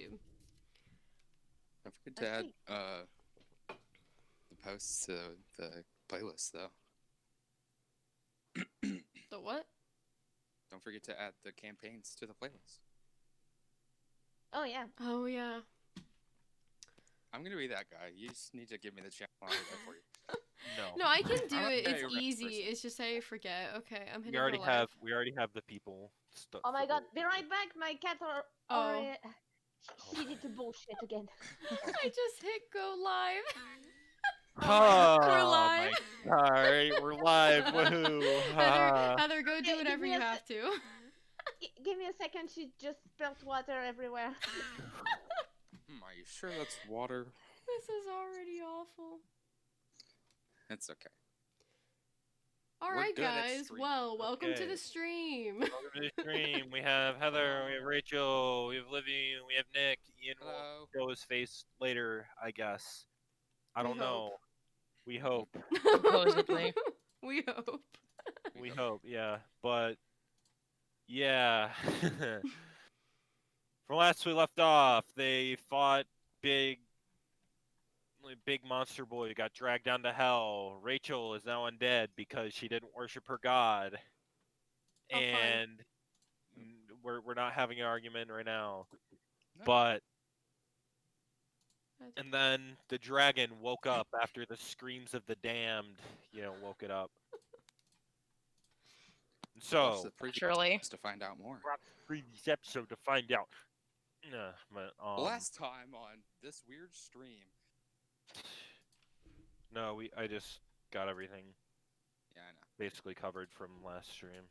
YouTube. Don't forget to add the posts to the playlist, though. The what? Don't forget to add the campaigns to the playlist. Oh, yeah. Oh, yeah. I'm gonna be that guy. You just need to give me the channel. I'll do that for you. No. No, I can do I'm a it. very It's rich easy. person. It's just I forget. Okay, I'm hitting We already go live. have the people. Oh my god, be right back. My cat are Oh. He did the bullshit again. I just hit go live. Oh, We're live. Alright, we're live. Woohoo! Heather, go do Okay, whatever give me you a have to. Give me a second. She just spilled water everywhere. Are you sure that's water? This is already awful. It's okay. All We're right, good at guys. streaming. Well, welcome to Okay. the stream. Welcome to the stream. We have Heather, we have Rachel, we have Livy, we have Nick. Ian Hello. will show his face later, I guess. I don't know. We hope. Supposedly. We hope. We hope, yeah. But yeah. From last we left off, they fought big monster boy, got dragged down to hell. Rachel is now undead because she didn't worship her god. Oh, fun. And we're not having an argument right now. No. But and then the dragon woke up after the screams of the damned, woke it up. And Watch so the previous Surely. to find out more. previous episode to find out. But, Last time on this weird stream. No, I just got everything Yeah, I know. basically covered from last stream.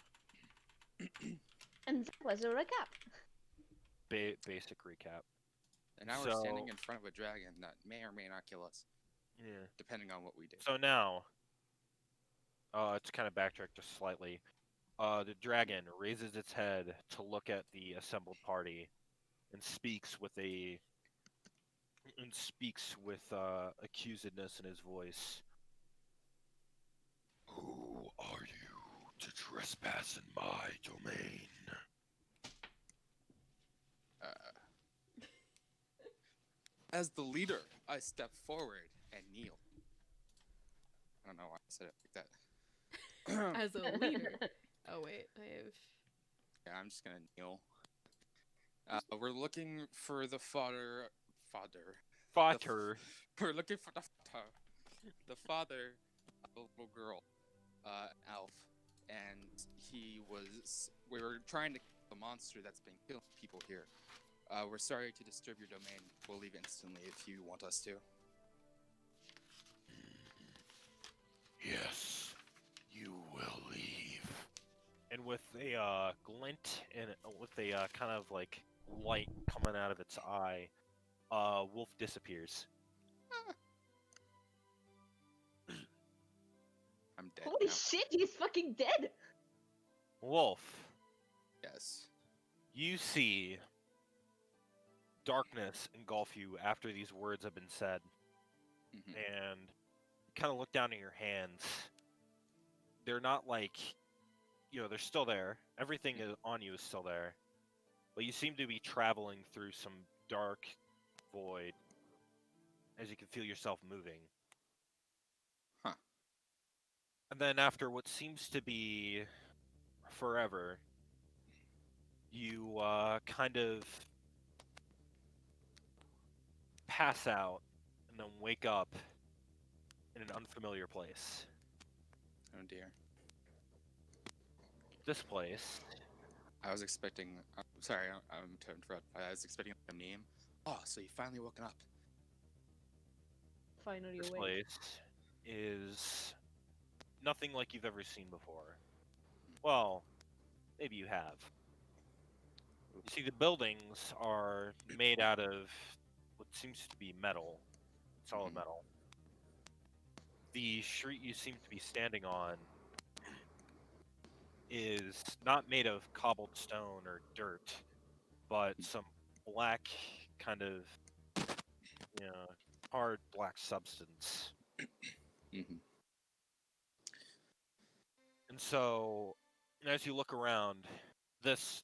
And that was a recap. Basic recap. And now we're standing in front of a dragon that may or may not kill us. Yeah. Depending on what we do. So now, to kind of backtrack just slightly, the dragon raises its head to look at the assembled party, and speaks with accusedness in his voice. Who are you to trespass in my domain? As the leader, I step forward and kneel. I don't know why I said it like that. As a leader. Oh, wait. I have... Yeah, I'm just gonna kneel. We're looking for the fodder. We're looking for the father of a little girl, elf, and we were trying to kill the monster that's been killing people here. We're sorry to disturb your domain. We'll leave instantly if you want us to. Yes, you will leave. And with a glint and with a kind of like light coming out of its eye, Wolf disappears. I'm dead Holy now. shit, he's fucking dead! Wolf, Yes. you see darkness engulf you after these words have been said, Mhm. and you kind of look down at your hands. They're not like, they're still there. Everything on you is still there, but you seem to be traveling through some dark void as you can feel yourself moving. Huh. And then after what seems to be forever, you kind of pass out and then wake up in an unfamiliar place. Oh dear. This place. I was expecting. Sorry, I'm to interrupt. I was expecting a meme. Oh, so you finally woken up. Finally This awake. place is nothing like you've ever seen before. Well, maybe you have. You see, the buildings are made out of what seems to be metal, solid metal. The street you seem to be standing on is not made of cobbled stone or dirt, but some black kind of, hard black substance. And so, as you look around, this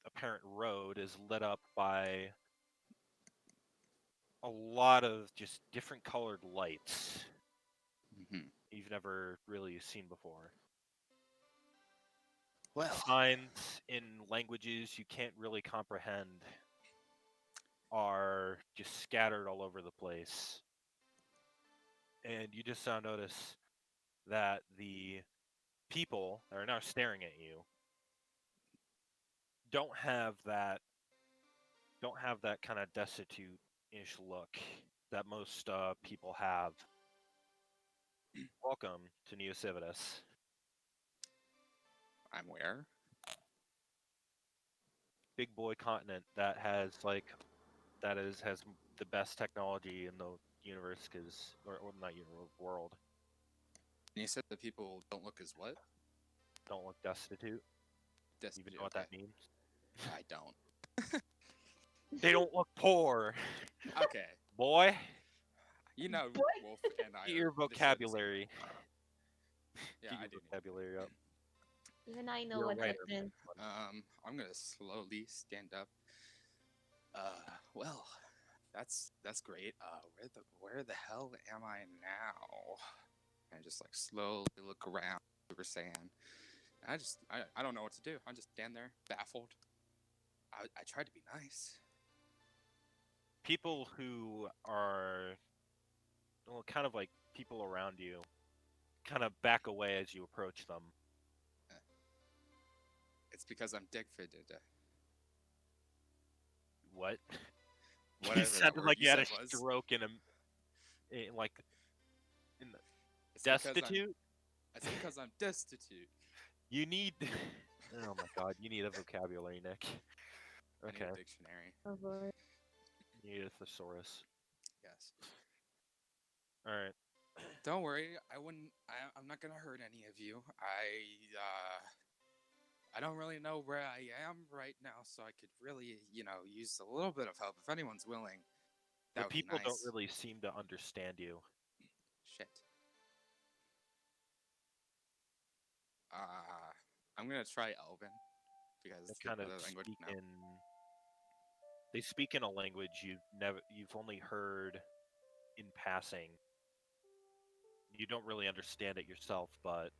apparent road is lit up by a lot of just different colored lights Hmm. you've never really seen before. Well, Signs in languages you can't really comprehend are just scattered all over the place. And you just now notice that the people that are now staring at you don't have that kind of destitute-ish look that most people have. Welcome to New Civitas. I'm where? Big boy continent that has has the best technology in the universe, or not universe, world. And you said the people don't look as what? Don't look destitute. Even know what Okay, that means? I don't. They don't look poor, Okay, boy. you know, What? Wolf and I Get are your the share the same vocabulary. brain. Yeah, Get I your do. vocabulary up. Even I know You're a what that writer. means. I'm gonna slowly stand up. Well, that's great. Where the hell am I now? And just like slowly look around. We were saying, I don't know what to do. I just stand there baffled. I tried to be nice. People who are, well, kind of like people around you, kind of back away as you approach them. It's because I'm dick-fitted. What? Whatever You that sounded word like you you had said a was. stroke like in the It's because destitute. It's because I'm destitute. You need. Oh my God! You need a vocabulary, Nick. I need Okay, a dictionary. Oh boy. you need a thesaurus. Yes. All right. Don't worry. I wouldn't. I'm not gonna hurt any of you. I don't really know where I am right now, so I could really, use a little bit of help if anyone's willing. That The would be people don't nice. really seem to understand you. Shit. Uh, I'm gonna try Elven because They the kind of other language. speak No. in. They speak in a language you've only heard in passing. You don't really understand it yourself, but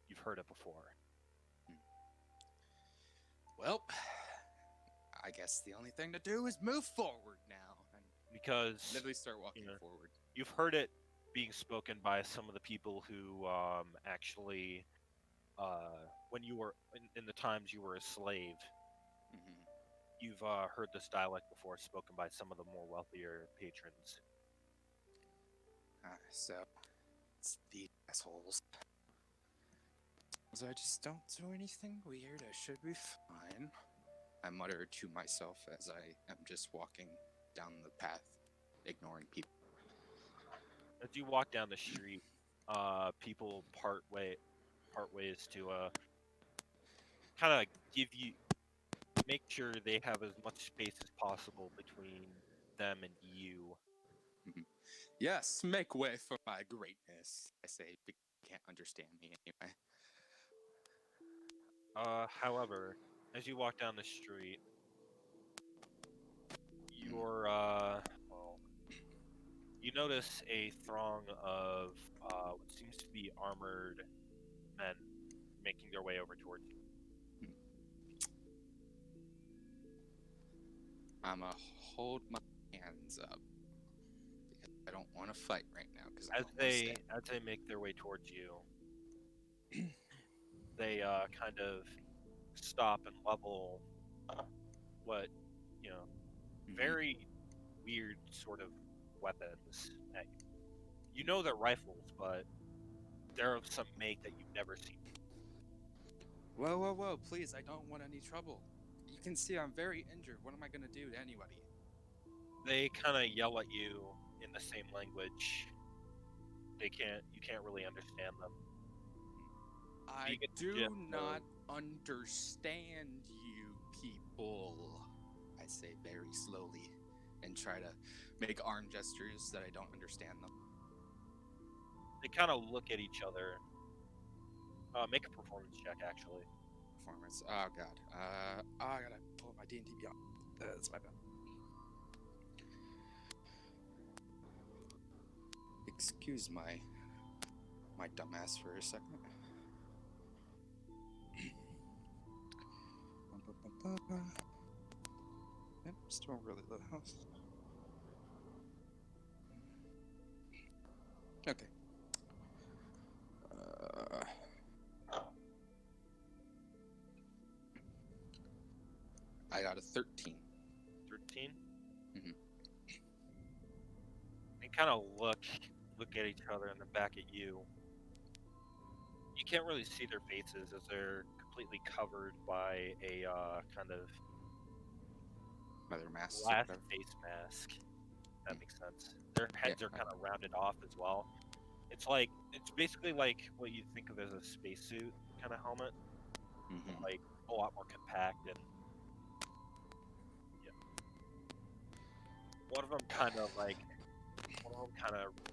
you've heard it before. Well, I guess the only thing to do is move forward now and Because literally start walking you know forward. you've heard it being spoken by some of the people who actually, when you were in the times you were a slave, Hmm. you've heard this dialect before spoken by some of the more wealthier patrons. So it's these assholes. So I just don't do anything weird. I should be fine. I mutter to myself as I am just walking down the path, ignoring people. As you walk down the street, people part ways to kind of make sure they have as much space as possible between them and you. Mhm. Yes, make way for my greatness, I say, because you can't understand me anyway. However, as you walk down the street, well, you notice a throng of what seems to be armored men making their way over towards you. I'ma hold my hands up because I don't want to fight right now because I As don't want to stay. they make their way towards you, they kind of stop and level what you know very weird sort of weapons at you. You know they're rifles, but they're of some make that you've never seen. Whoa, whoa, whoa! Please, I don't want any trouble. You can see I'm very injured. What am I gonna do to anybody? They kind of yell at you in the same language. You can't really understand them. I You get the do gist not of- understand you people. I say very slowly and try to make arm gestures that I don't understand them. They kind of look at each other. Make a performance check, actually. Performance. Oh god. I gotta pull up my D&D Beyond. That's my bad. Excuse my dumbass for a second. Yep, still really low health. Okay. I got a 13. 13. Mhm. They kind of look at each other and then back at you. You can't really see their faces as they're completely covered by a kind of Leather masks or glass whatever. face mask. If that makes sense. Their heads Yeah, are kind of rounded off as well. It's basically like what you think of as a spacesuit kind of helmet, Mm-hmm. like a lot more compact and yeah. One of them kind of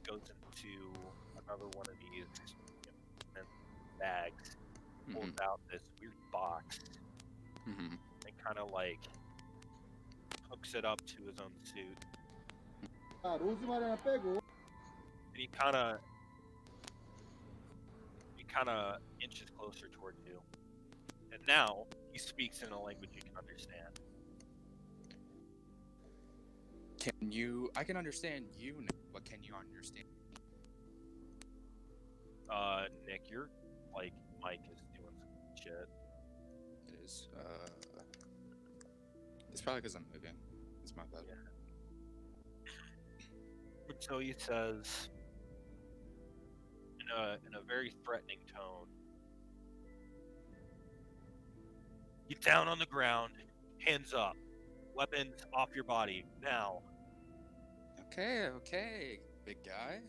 goes into another one of these bags, pulls Mm-hmm. out this weird box, Mm-hmm. and kind of like hooks it up to his own suit. And he kind of inches closer towards you. And now he speaks in a language you can understand. I can understand you, Nick, but can you understand? Nick, your mic is doing some shit. It is. It's probably because I'm moving. It's my bad. Yeah. And so he says, in a very threatening tone, "Get down on the ground, hands up, weapons off your body now." Okay, big guy.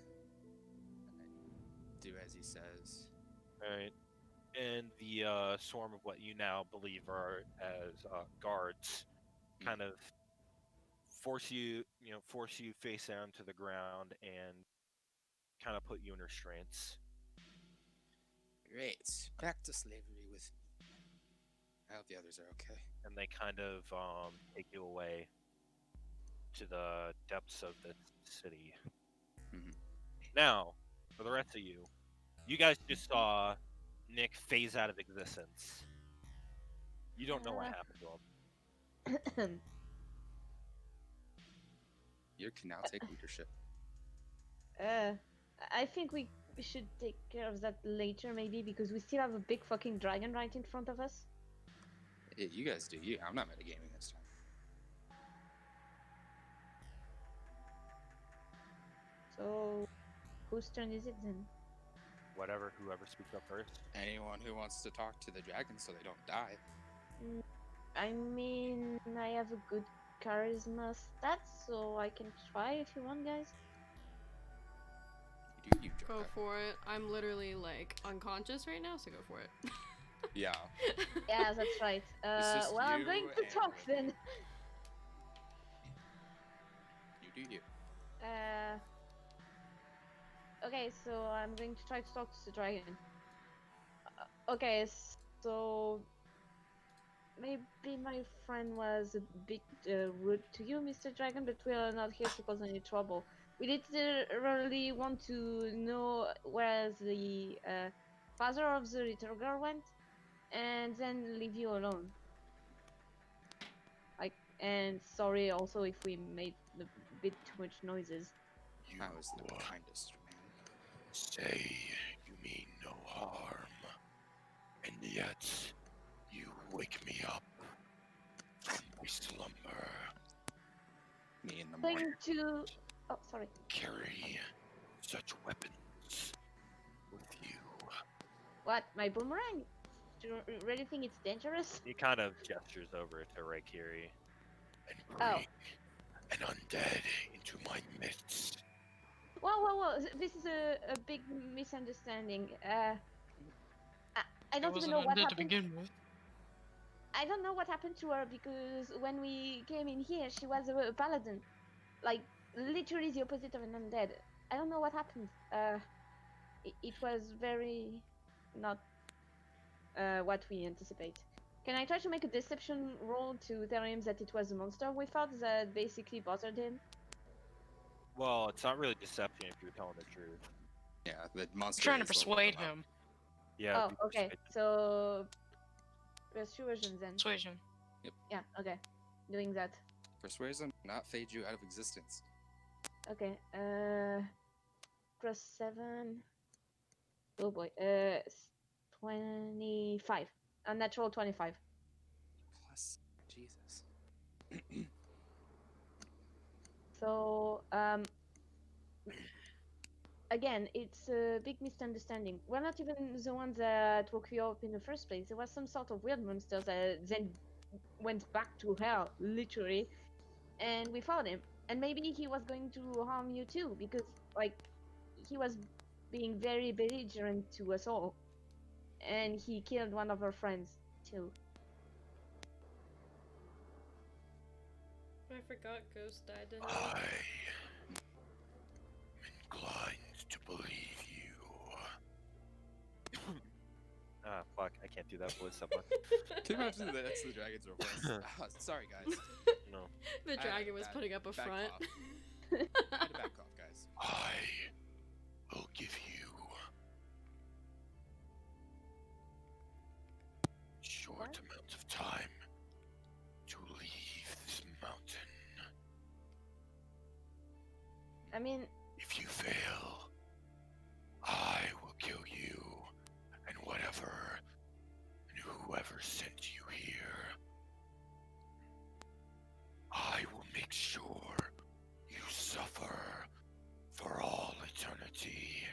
Do as he says. All right. And the swarm of what you now believe are as guards kind of force you face down to the ground and kind of put you in restraints. Great. Back to slavery with me. I hope the others are okay. And they kind of take you away to the depths of the city. Mhm. Now, for the rest of you, you guys just saw Nick phase out of existence. You don't know what happened to him. You can now take leadership. I think we should take care of that later, maybe, because we still have a big fucking dragon right in front of us. Hey, you guys do you. I'm not metagaming this time. So, whose turn is it then? Whoever speaks up first. Anyone who wants to talk to the dragons so they don't die. I mean, I have a good charisma stats, so I can try if you want, guys. You Go Joker. for it. I'm literally like unconscious right now, so go for it. Yeah. Yeah, that's right. It's just Well, I'm you going to and talk then. You do you. Okay, so I'm going to try to talk to the dragon. Okay, so maybe my friend was a bit rude to you, Mr. Dragon, but we are not here to cause any trouble. We literally want to know where the father of the little girl went, and then leave you alone. And sorry also if we made a bit too much noises. I was the kindest man. Say you mean no harm, and yet you wake me up from my slumber. Me in the Going morning. to... Oh, sorry. Carry such weapons with you. What? My boomerang? Do you really think it's dangerous? He kind of gestures over to Raikiri. And bring an undead into my midst. Whoa. This is a big misunderstanding. I don't even know what happened. I don't know what happened to her because when we came in here, she was a paladin. Like, literally the opposite of an undead. I don't know what happened. It was very not what we anticipate. Can I try to make a deception roll to tell him that it was a monster we fought that basically bothered him? Well, it's not really deception if you're telling the truth. Yeah, the monster. Trying to is leveled persuade up. him. Yeah. Oh, be okay. persuaded. So persuasion then. Persuasion. Yeah. Okay. Doing that. Persuasion not fade you out of existence. Okay. +7. Oh boy. 25. A natural 25. Plus, Jesus. So again, it's a big misunderstanding. We're not even the ones that woke you up in the first place. There was some sort of weird monster that then went back to hell, literally, and we fought him. And maybe he was going to harm you too, because like he was being very belligerent to us all, and he killed one of our friends too. I forgot Ghost died, didn't I he? am inclined to believe you. Ah, fuck! I can't do that voice that much. Can you imagine that that's the dragon's voice? Sorry, guys. No. The I had dragon was bad- putting up a bad front. cough. I had to back off, guys. I will give you short What? amount of time to leave this mountain. I mean, If you fail, I will kill you and whatever and whoever sent you here. I will make sure you suffer for all eternity.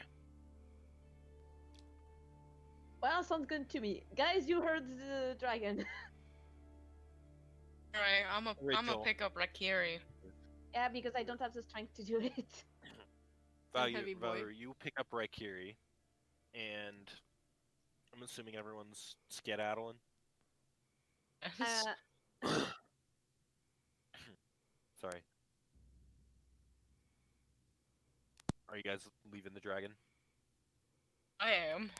well, sounds good to me. Guys, you heard the dragon. Alright, I'm a Rachel. pick up Rakiri. Yeah, because I don't have the strength to do it. Heavy boy. Valerie, you pick up Raikiri, and I'm assuming everyone's skedaddling. Sorry. Are you guys leaving the dragon? I am.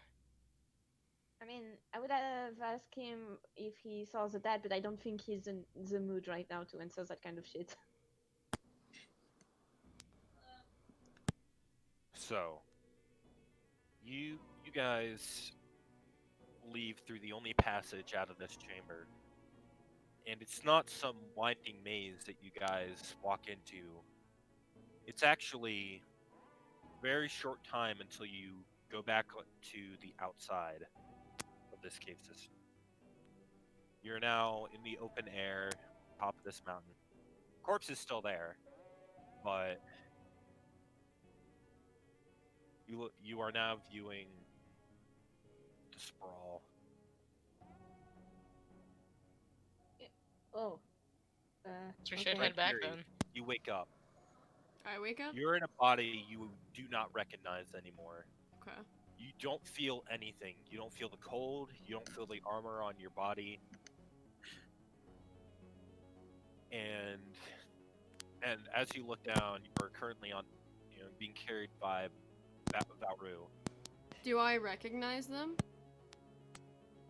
I mean, I would have asked him if he saw the dad, but I don't think he's in the mood right now to answer that kind of shit. So, you guys leave through the only passage out of this chamber, and it's not some winding maze that you guys walk into. It's actually very short time until you go back to the outside of this cave system. You're now in the open air, top of this mountain. Corpse is still there, but you are now viewing the sprawl. Oh. So we Okay. should head back Rakiri, then. You wake up. I wake up? You're in a body you do not recognize anymore. Okay. You don't feel anything. You don't feel the cold. You don't feel the armor on your body. And as you look down, you are currently being carried by Valru. Do I recognize them?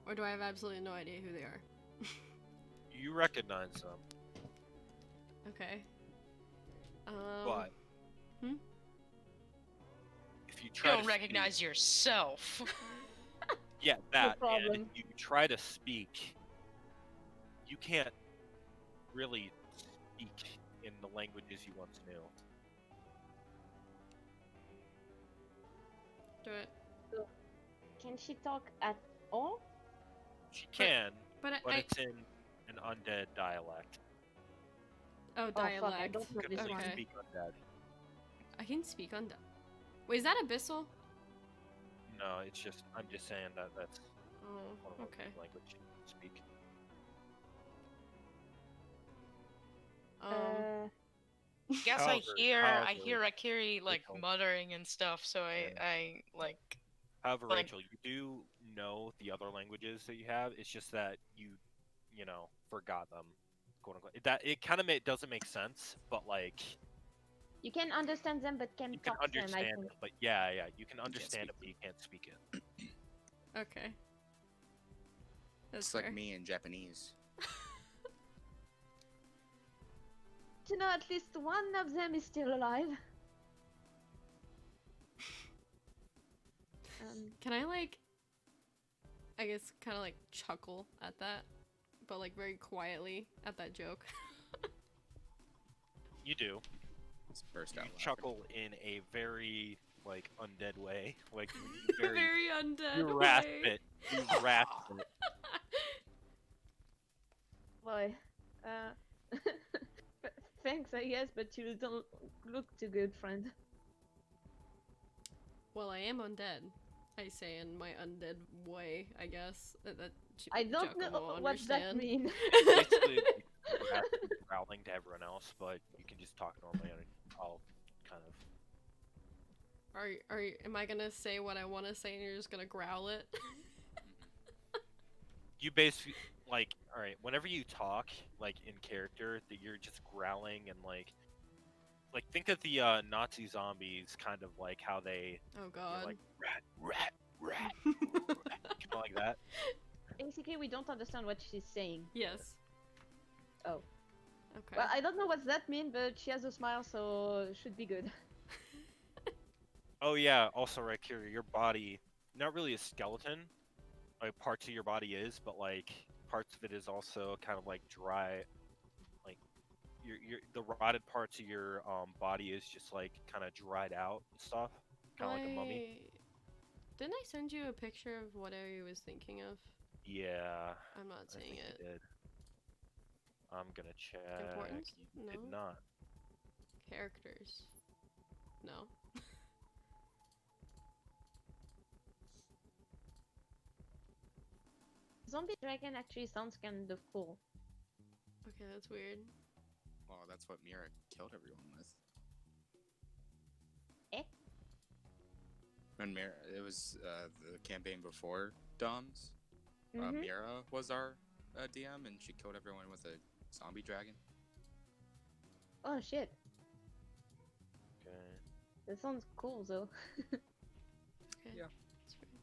Or do I have absolutely no idea who they are? You recognize them, Okay. but Hmm? if you You try don't to recognize yourself. yeah, that, and problem. if you try to speak, you can't really speak in the languages you once knew. Do it. Can she talk at all? She can, But but I it's in an undead dialect. oh, fuck, I dialect. don't know You this can only one. speak undead. I can speak on Wait, is that abyssal? No, it's just I'm just saying that's one Oh, of okay. the language you can speak. Guess However- I hear however, Rakiri like Rachel. muttering and stuff, so Yeah. I like However, Like- Rachel, you do know the other languages that you have. It's just that you forgot them, quote unquote. It kind of doesn't make sense, but like You can understand them, but can you can talk them, I understand think. it. But yeah, you can understand it, speak but you can't speak it. Okay. That's It's fair. like me in Japanese. You know, at least one of them is still alive. Can I like, I guess, kind of like chuckle at that, but like very quietly at that joke? You do. Just burst You out laughing. chuckle in a very like undead way, like very. Very undead You rasp way. it. You rasp it. Boy, thanks, I guess, but you don't look too good, friend. Well, I am undead. I say in my undead way, I guess. That I don't Giacomo know will what that understand. means. Basically, like, rasping, growling to everyone else, but you can just talk normally, and I'll kind of. Am I gonna say what I want to say and you're just gonna growl it? You basically like, all right. Whenever you talk, like in character, that you're just growling and like think of the Nazi zombies, kind of like how they Oh you're god. like rat, kind of like that. Basically, we don't understand what she's saying. Yes. Oh. Okay. Well, I don't know what that means, but she has a smile, so it should be good. Oh yeah. Also, right here, your body, not really a skeleton. Like parts of your body is, but like parts of it is also kind of like dry. Like the rotted parts of your body is just like kind of dried out and stuff, kind of like a mummy. Didn't I send you a picture of what I was thinking of? Yeah. I'm not I seeing think it. you did. I'm gonna check. Importance? You did No. not. Characters. No. Zombie dragon actually sounds kind of cool. Okay, that's weird. Well, that's what Mira killed everyone with. Eh? When Mira, it was the campaign before Dom's. Mhm. Mira was our DM, and she killed everyone with a zombie dragon. Oh shit, Okay. that sounds cool though. Okay. Yeah. That's weird.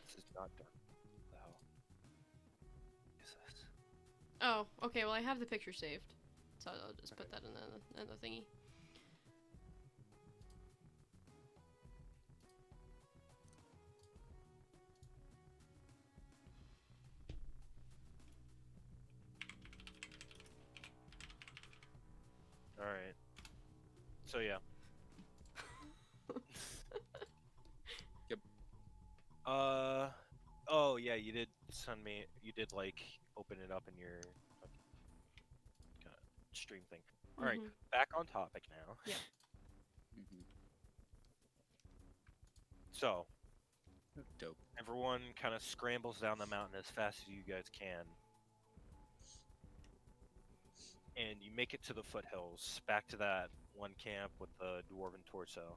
This is not done. What the hell is this? Oh, okay, well I have the picture saved. So I'll just put that in the thingy. All right. So yeah. Yep. Oh yeah, you did send me. You did like open it up in your stream thing. All right, Mhm. back on topic now. Yeah. Mm-hmm. So Dope. everyone kind of scrambles down the mountain as fast as you guys can, and you make it to the foothills, back to that one camp with the dwarven torso.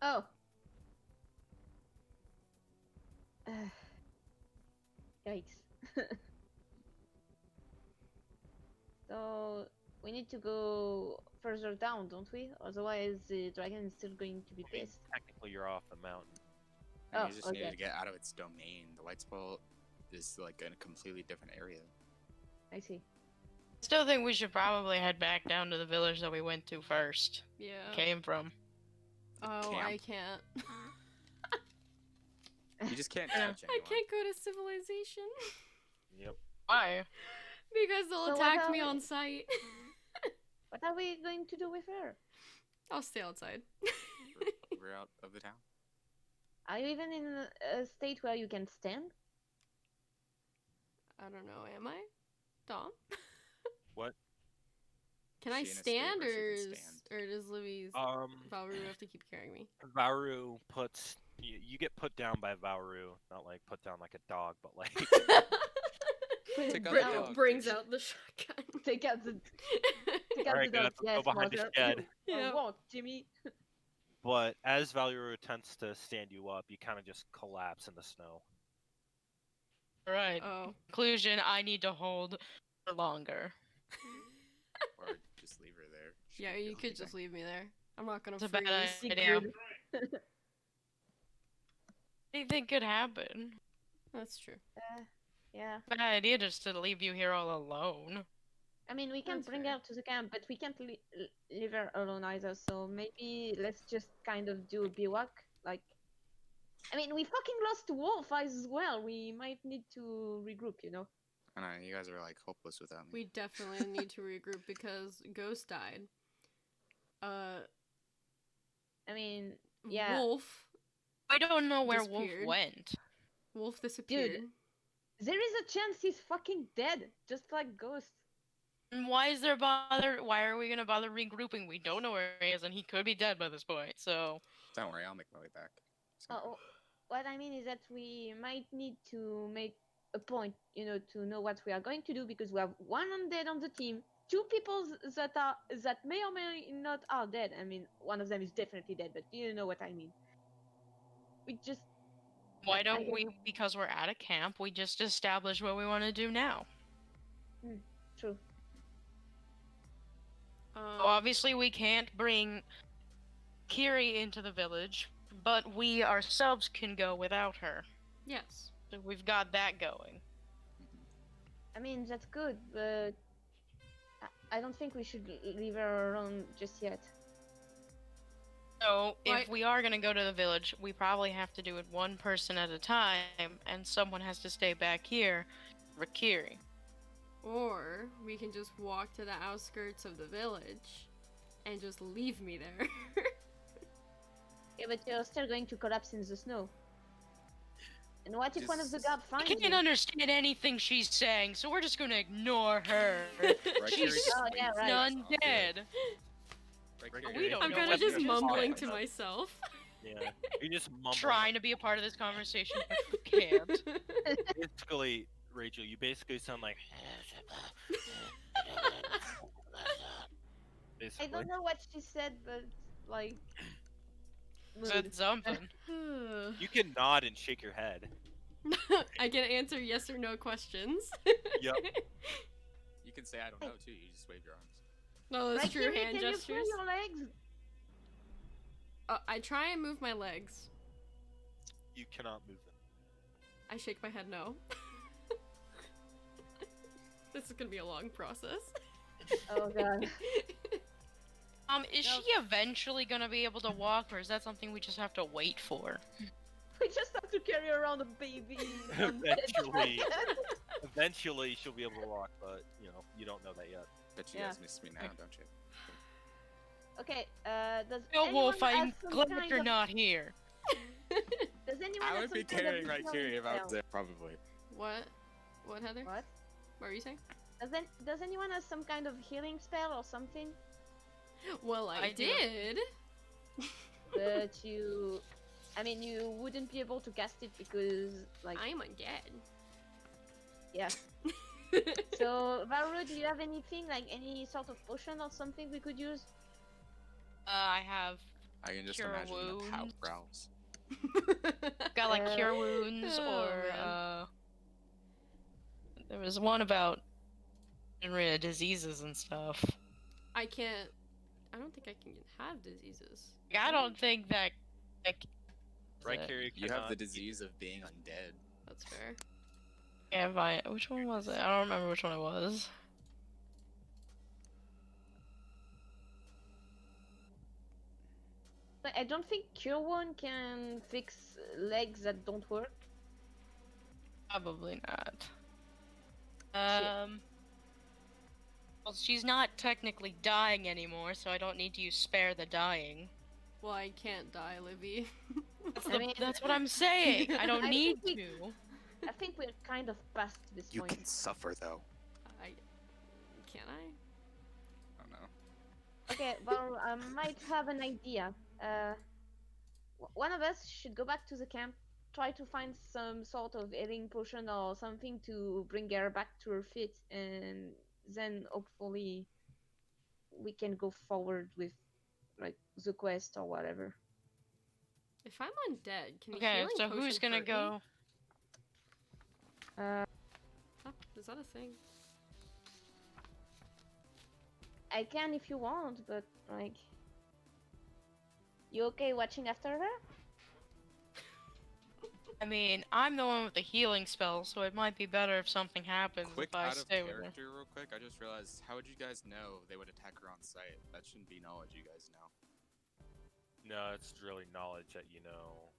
Oh. Yikes. So we need to go further down, don't we? Otherwise, the dragon is still going to be I mean, pissed. technically, you're off the mountain. And Oh, you just needed okay. to get out of its domain. The White Spoil is like in a completely different area. I see. Still think we should probably head back down to the village that we went to first. Yeah. Came from. Oh, Camp. I can't. You just can't Yeah. touch I anyone. can't go to civilization Yep. Why? because they'll So what attack are me we- on sight. What are we going to do with her? I'll stay outside. We're out of the town. Are you even in a state where you can stand? I don't know, am I? Dom? What? Can I She in a state stand where she can stand. or does Louise Valru have to keep carrying me? Varu puts you get put down by Varu, not like put down like a dog, but like Take out Br- the dog, brings dude. out the shotgun. Take out the Alright, dog. guys, let's Yes, go behind the mother. shed. Yeah. Walk, Jimmy. But as Valu attempts to stand you up, you kind of just collapse in the snow. Right. Oh. Conclusion: I need to hold for longer. Or just leave her there. She Yeah, can you feel could just anything. leave me there. I'm not gonna It's a freeze. bad Secret. idea. Anything could happen. That's true. Yeah. Bad idea just to leave you here all alone. I mean, we can That's bring fair. her to the camp, but we can't leave her alone either. So maybe let's just kind of do a bivouac. Like, I mean, we fucking lost Wolf as well. We might need to regroup, you know? I know you guys are like hopeless without me. We definitely need to regroup because Ghost died. I mean, yeah, Wolf I don't know where Wolf Disappeared. went. Wolf disappeared. there is a chance he's fucking dead, just like Ghost. And why is there bother? Why are we gonna bother regrouping? We don't know where he is, and he could be dead by this point. So Don't worry, I'll make my way back. Oh, what I mean is that we might need to make a point, you know, to know what we are going to do because we have one undead on the team, two people that may or may not are dead. I mean, one of them is definitely dead, but you know what I mean. We just why I don't guess- we? Because we're at a camp, we just establish what we want to do now. true. So obviously, we can't bring Kiri into the village, but we ourselves can go without her. Yes. So we've got that going. I mean, that's good, but I don't think we should leave her alone just yet. So Why- if we are gonna go to the village, we probably have to do it one person at a time, and someone has to stay back here for Kiri. Or we can just walk to the outskirts of the village and just leave me there. Yeah, but you're still going to collapse in the snow. And what if one of the guards I finds can't you? understand anything she's saying, so we're just gonna ignore her. Right, She's Kiri? Oh, yeah, right. undead. Right, We Kiri? don't I'm know kind what of just you're mumbling talking to about. myself. Yeah. You just mumble. Trying to be a part of this conversation, but we can't. Basically, Rachel, you basically sound like. I Basically. don't know what she said, but like. Said mood. something. You can nod and shake your head. I can answer yes or no questions. Yep. You can say I don't know too. You just wave your arms. No, that's Right, true. Kiri, Hand can gestures. you pull your legs? I try and move my legs. You cannot move them. I shake my head no. This is gonna be a long process. Oh god. Is No. she eventually gonna be able to walk, or is that something we just have to wait for? We just have to carry around a baby. Eventually, she'll be able to walk, but you don't know that yet. Bet you Yeah. guys miss me now, don't you? Okay, does Oh, anyone Wolf, I'm have some glad kind you're of- not here. Does anyone I have would be some kind of carrying right healing Kiri if I was spell? there, probably. What? What, Heather? What? What were you saying? Does anyone have some kind of healing spell or something? Well, I I do. did. But you, I mean, you wouldn't be able to cast it because, like, I'm undead. yeah. So, Varu, do you have anything like any sort of potion or something we could use? I have I can just Cure imagine the pow wounds. growls. got like Uh, cure wounds, oh, or man. there was one about getting rid of diseases and stuff. I can't. I don't think I can have diseases. I don't think that. Like, Right, that- Carrie? You have the disease of being undead. That's fair. Yeah, which one was it? I don't remember which one it was. But I don't think Cure One can fix legs that don't work. Probably not. Well, she's not technically dying anymore, so I don't need to use spare the dying. Well, I can't die, Livy. That's what I'm saying. I don't I need think we- to. I think we're kind of past this You point. can suffer though. Can I? I don't know. Okay, well, I might have an idea. One of us should go back to the camp, try to find some sort of healing potion or something to bring her back to her feet, and then hopefully we can go forward with like the quest or whatever. If I'm undead, can you Okay, healing so potion who's gonna hurt me? go? Huh? Is that a thing? I can if you want, but like, you okay watching after her? I mean, I'm the one with the healing spell, so it might be better if something happens Quick, if I out of stay with her. character, real quick. I just realized, how would you guys know they would attack her on sight? That shouldn't be knowledge, you guys know. No, it's really knowledge that you know.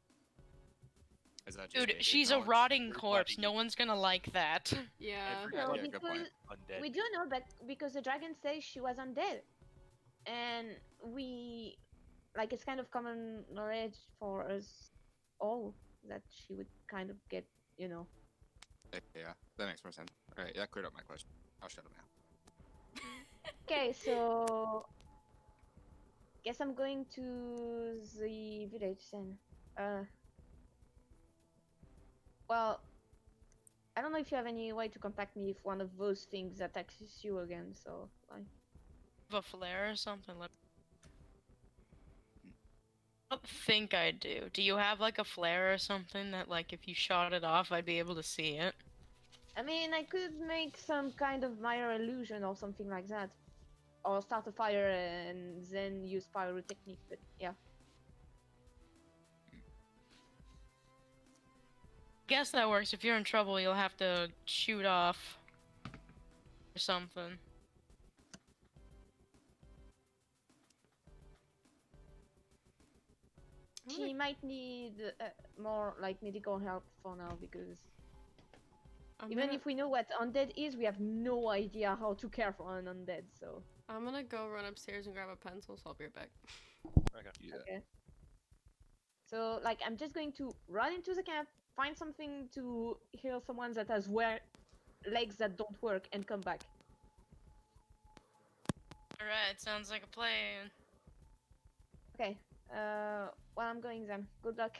Is that just Dude, basic she's a knowledge? rotting corpse. Everybody- No one's gonna like that. Yeah. No, Everybody Yeah, good point. undead. we do know that because the dragon says she was undead, and we like it's kind of common knowledge for us all that she would kind of get, you know. Yeah, that makes more sense. Alright, that cleared up my question. I'll shut up now. Okay, so guess I'm going to the village then. Well, I don't know if you have any way to contact me if one of those things attacks you again. So like, Have a flare or something? I don't think I do. Do you have like a flare or something that like if you shot it off, I'd be able to see it? I mean, I could make some kind of minor illusion or something like that, or start a fire and then use pyrotechnic. But yeah. Guess that works. If you're in trouble, you'll have to shoot off or something. She might need more like medical help for now because even if we know what undead is, we have no idea how to care for an undead. So I'm gonna go run upstairs and grab a pencil, so I'll be right back. Okay. Yeah. okay. So like I'm just going to run into the camp, find something to heal someone that has legs that don't work, and come back. Alright, sounds like a plan. Okay. Well, I'm going then. Good luck.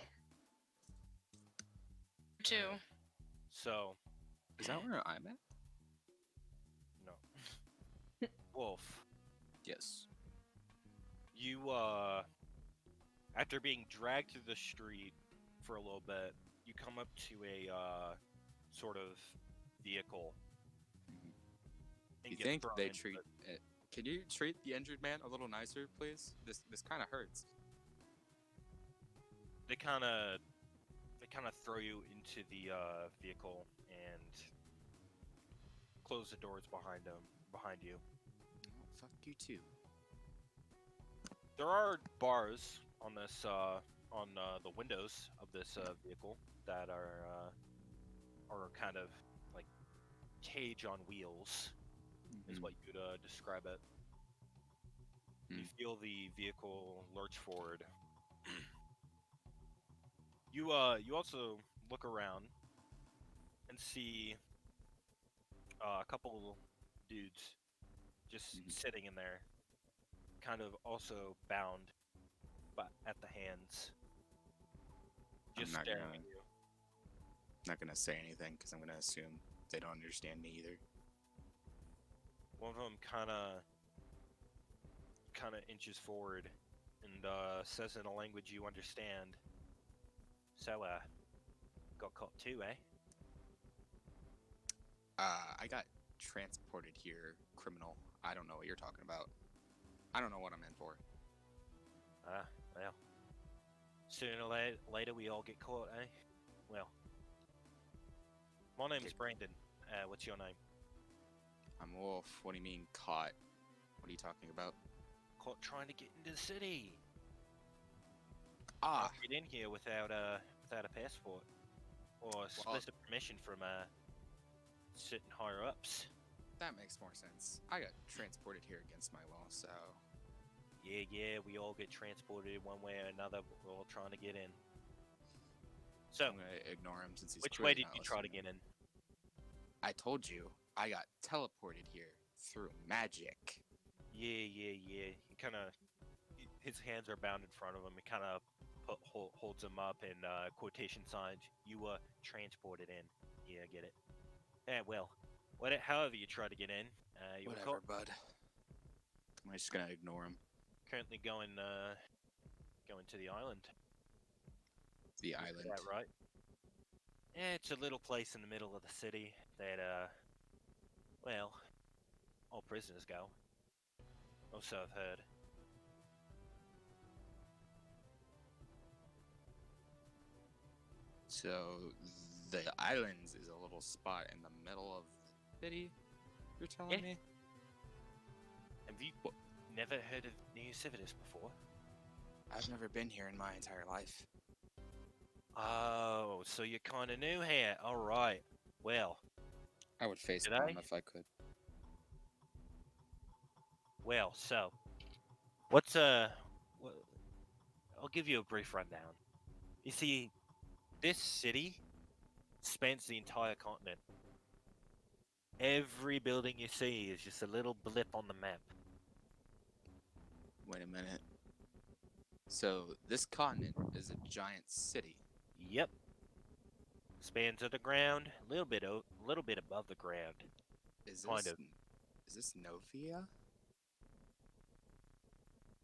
Two. So, Is that where I'm at? no. Wolf, Yes. you, after being dragged through the street for a little bit, you come up to a, sort of vehicle. Mhm. And You get think thrown they into treat it. it? Can you treat the injured man a little nicer, please? This kind of hurts. They kind of throw you into the vehicle and close the doors behind you. Oh, fuck you too. There are bars on this on the windows of this vehicle that are kind of like cage on wheels is Mhm. what you'd describe it. You Hmm. feel the vehicle lurch forward. You also look around and see a couple dudes just Mhm. sitting in there, kind of also bound, but at the hands, just not staring gonna- at you. Not gonna say anything because I'm gonna assume they don't understand me either. One of them kind of inches forward and says in a language you understand. So, got caught too, eh? I got transported here, criminal. I don't know what you're talking about. I don't know what I'm in for. Well, sooner or later we all get caught, eh? Well, my name's Okay. Brandon. What's your name? I'm Wolf. What do you mean caught? What are you talking about? Caught trying to get into the city. Ah, Can't get in here without a passport or explicit permission from certain higher ups. that makes more sense. I got transported here against my will, so Yeah, we all get transported one way or another, but we're all trying to get in. So, I'm gonna ignore him since he's which clearly way did not you try to listening. get in? I told you I got teleported here through magic. Yeah. He kind of, his hands are bound in front of him. He kind of holds them up in quotation signs. You were transported in. Yeah, I get it. Well, however you try to get in, you were Whatever, caught. bud. I'm just gonna ignore him. Currently going to the island. The Is island. that right? Yeah, it's a little place in the middle of the city that, well, all prisoners go. Also, I've heard. So the islands is a little spot in the middle of the city. You're telling Yeah. me? Have you never heard of New Civitas before? I've never been here in my entire life. Oh, so you're kind of new here. All right. Well, I would face Did palm I? if I could. so what's wha- I'll give you a brief rundown. You see, this city spans the entire continent. Every building you see is just a little blip on the map. Wait a minute. So this continent is a giant city. Yep. Spans to the ground, a little bit above the ground. Is Kind this of. is this Novia?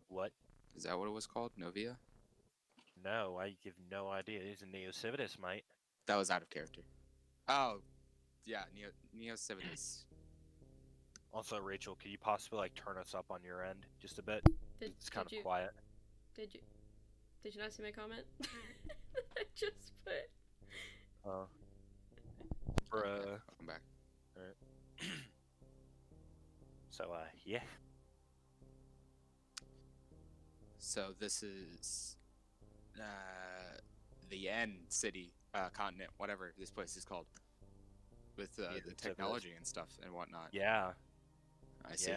What? Is that what it was called? Novia? No, I have no idea. It is Neo Civitas, mate. That was out of character. Oh, yeah, Neo Civitas. Also, Rachel, could you possibly like turn us up on your end just a bit? It's kind of you quiet. did you not see my comment? I just put. Uh, Okay, bruh. I'm back. So, yeah. So this is the end city, continent, whatever this place is called, with Yeah, the Civitas. technology and stuff and whatnot. Yeah. I see.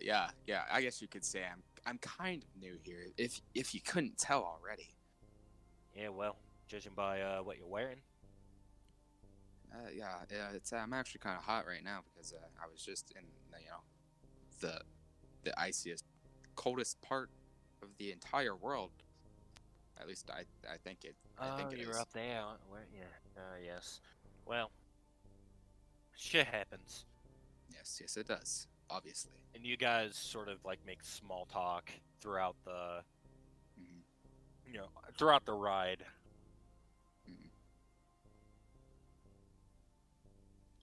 Yeah. Yeah. I guess you could say I'm kind of new here, if you couldn't tell already. Yeah, well, judging by what you're wearing. Yeah. I'm actually kind of hot right now because I was just in the iciest, coldest part of the entire world. At least I think it. I think it You're is. up there. Where? Yeah. Yes. Well, shit happens. Yes, it does. Obviously. And you guys sort of like make small talk throughout the, Mhm. throughout the ride. Mhm.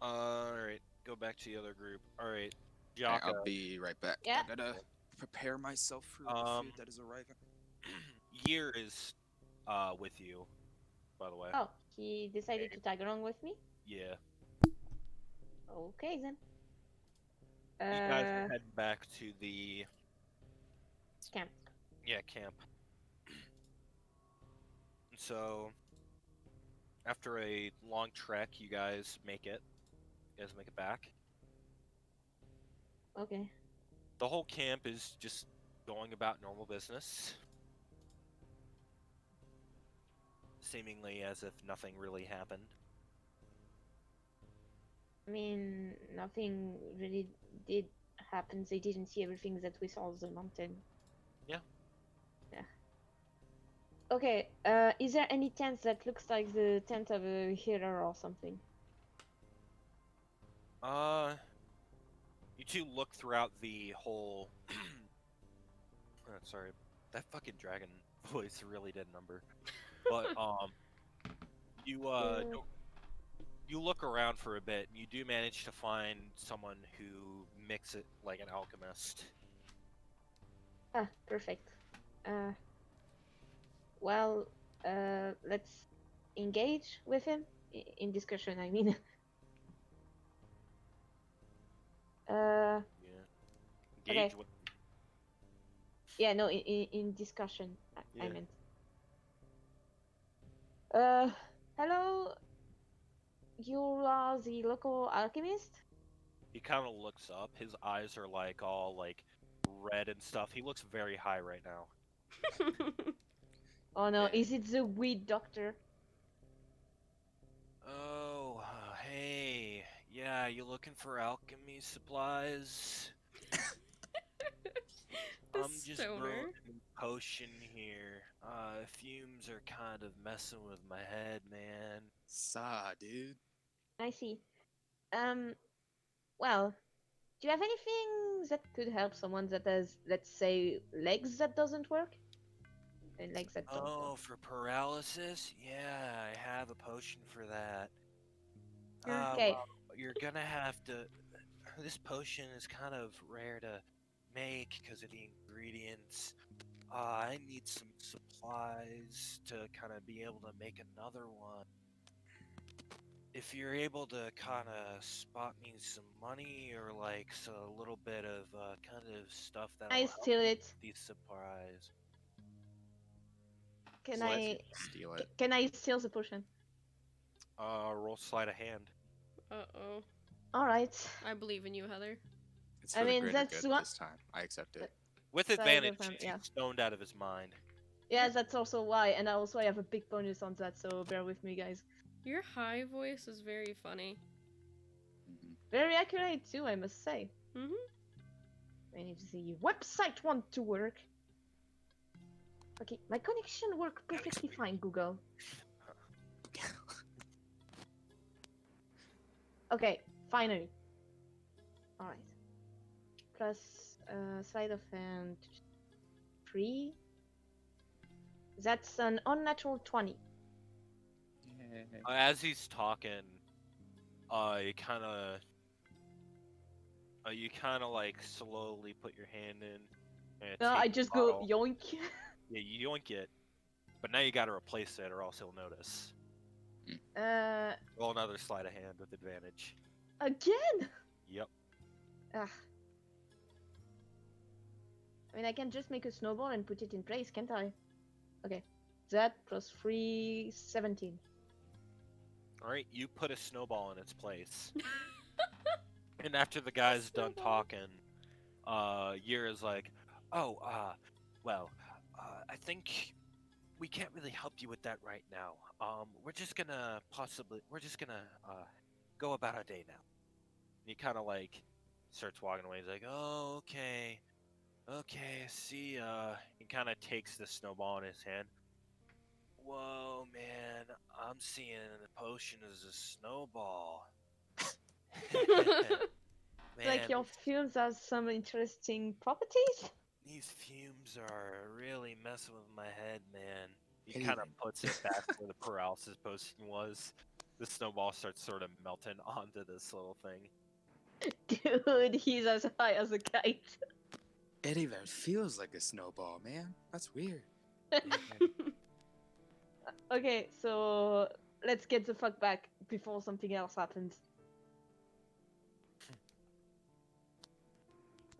All right, go back to the other group. All right, Alright, Jaka. I'll be right back. Yeah. I gotta prepare myself for the food that is arriving. Year is with you, by the way. Oh, he decided to tag along with me? Yeah. Okay then. You guys are heading back to the Camp. camp. So after a long trek, you guys make it. You guys make it back. Okay. The whole camp is just going about normal business, seemingly as if nothing really happened. I mean, nothing really did happen. They didn't see everything that we saw on the mountain. Yeah. Yeah. Okay, is there any tent that looks like the tent of a healer or something? You two look throughout the whole. Sorry, that fucking dragon voice really did a number. But you don't- you look around for a bit, and you do manage to find someone who mix it like an alchemist. Ah, perfect. Well, let's engage with him in discussion. I mean, Yeah. Engage Okay. with. yeah, no, in discussion. I Yeah. meant. Hello. You are the local alchemist? He kind of looks up. His eyes are like all like red and stuff. He looks very high right now. Oh no, Yeah. is it the weed doctor? Oh, hey. Yeah, you looking for alchemy supplies? The I'm just brewing stoner. a potion here. Fumes are kind of messing with my head, man. Saw, dude. I see. Well, do you have anything that could help someone that has, let's say, legs that doesn't work? And legs that don't Oh, work. for paralysis? Yeah, I have a potion for that. Okay. Well, you're gonna have to. This potion is kind of rare to make because of the ingredients. I need some supplies to kind of be able to make another one. If you're able to kind of spot me some money or like a little bit of kind of stuff that'll I help steal me it. with these supplies. Can Sleight- I Steal it. can I steal the potion? Roll sleight of hand. Uh-oh. All right. I believe in you, Heather. It's I for the mean, greater that's good what- this time. I accept it. With Sleight of advantage, hand, he's yeah. stoned out of his mind. Yeah, that's also why, and I have a big bonus on that, so bear with me, guys. Your high voice is very funny. Mhm. Very accurate too, I must say. Mm-hmm. I need the website want to work. Okay, my connection worked perfectly fine, Google. Okay, finally. Alright. Plus sleight of hand 3. That's an unnatural 20. Yay. As he's talking, you kind of like slowly put your hand in. And No, take I the just go bottle. yoink. Yeah, you yoink it, but now you got to replace it, or else he'll notice. Roll another sleight of hand with advantage. Again? Yep. Ah. I mean, I can just make a snowball and put it in place, can't I? Okay. That plus 3, 17. All right, you put a snowball in its place. And after the guy's done Snowball. talking, Yer is like, "Oh, well, I think we can't really help you with that right now. We're just gonna go about our day now." And he kind of like starts walking away. He's like, "Oh, okay, see ya." He kind of takes the snowball in his hand. Whoa, man, I'm seeing the potion as a snowball. Man, Like your fumes have some interesting properties? these fumes are really messing with my head, man. He It kind of even- puts it back where the paralysis potion was. The snowball starts sort of melting onto this little thing. Dude, he's as high as a kite. It even feels like a snowball, man. That's weird. Okay, so let's get the fuck back before something else happens.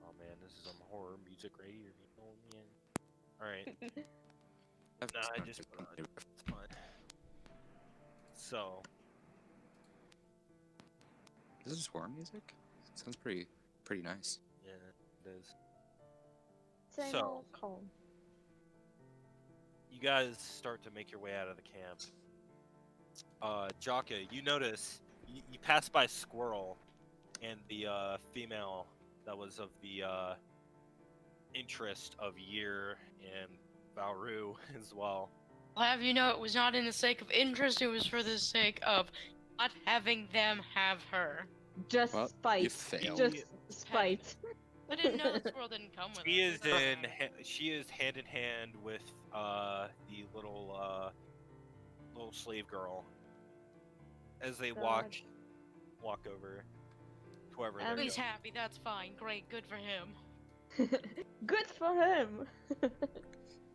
Oh man, this is some horror music right here. You know, man. All right. Nah, I just put on. It's fine. So, This is horror music. Sounds pretty nice. yeah, it is. Same So- old calm. You guys start to make your way out of the camp. Jaka, you notice you pass by Squirrel and the female that was of the interest of Yer and Valru as well. I'll have you know it was not in the sake of interest, it was for the sake of not having them have her. Just Well, spite. you failed. Just spite. I didn't know the squirrel didn't come with She us. is she is hand in hand with the little slave girl as they walk over to wherever they're He's going. happy, that's fine. Great, good for him. Good for him.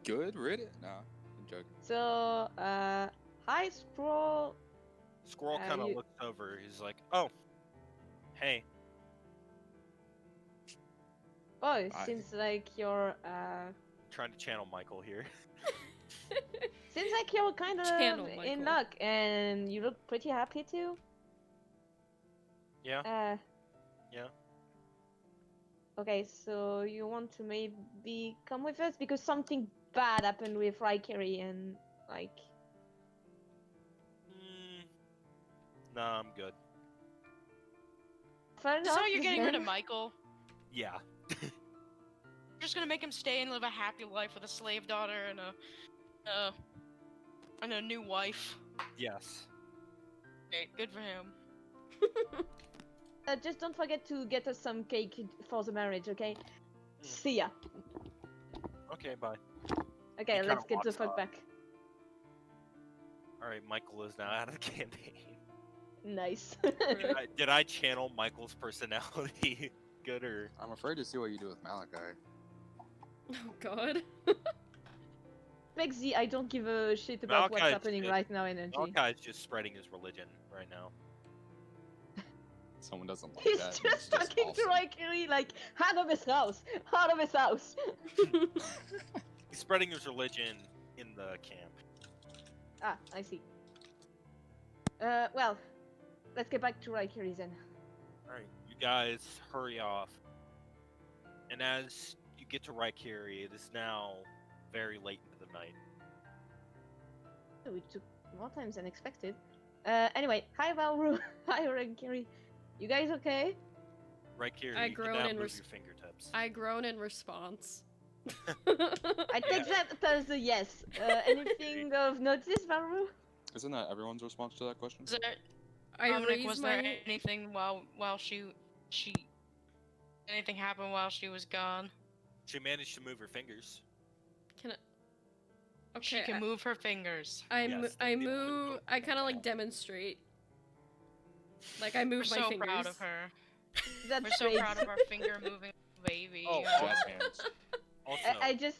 Good, read it. No, I'm joking. So, hi Scroll. Squirrel kind of you- looks over. He's like, "Oh, hey." Oh, it Hi. seems like you're Trying to channel Michael here. seems like you're kind of Channel in Michael. luck, and you look pretty happy too. Yeah. Yeah. Okay, so you want to maybe come with us because something bad happened with Raikiri and like. Nah, I'm good. Fair Is this how enough, you're getting rid of then. Michael? Yeah. You're just gonna make him stay and live a happy life with a slave daughter and a new wife. Yes. Okay, good for him. Just don't forget to get us some cake for the marriage, okay? Mm. See ya. Okay, bye. Okay, He let's kinda get the walks fuck off. back. All right, Michael is now out of the campaign. Nice. Did I channel Michael's personality good or? I'm afraid to see what you do with Malachi. Oh god. respects the I don't give a shit about what's Malachi's happening just- right now energy. Malachi's just spreading his religion right now. Someone doesn't like He's that. just It's talking awesome. to Raikiri like, out of his house! Out of his house! He's spreading his religion in the camp. Ah, I see. Well, let's get back to Raikiri then. Alright, you guys hurry off. And as you get to Raikiri, it is now very late into the night. Oh, it took more time than expected. Anyway, hi Valru, hi Raikiri. You guys okay? Raikiri, I you can groan now in move res- your fingertips. I groan in response. I take that as a yes. Anything of notice, Valru? Isn't that everyone's response to that question? Was there, I Dominic, raise was my. there anything while she anything happened while she was gone? She managed to move her fingers. Can I? Okay. She can move her fingers. I Yes, I they only move. move I kind of like like demonstrate. Like I We're move my so fingers. proud of her. That's We're so great. proud of our finger moving baby. Oh, Jazz hands. Also, I just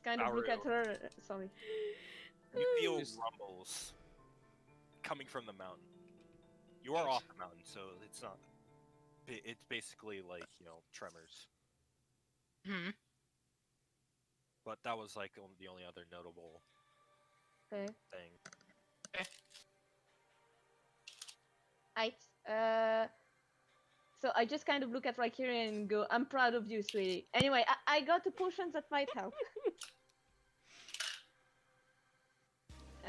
kind of look at Valru. her. Sorry. you feel Just- rumbles coming from the mountain. You are off the mountain, so it's not. It's basically like, tremors. Hmm. But that was like the only other notable Okay. thing. Right. So I just kind of look at Raikiri and go, I'm proud of you, sweetie. Anyway, I got a potion that might help. So,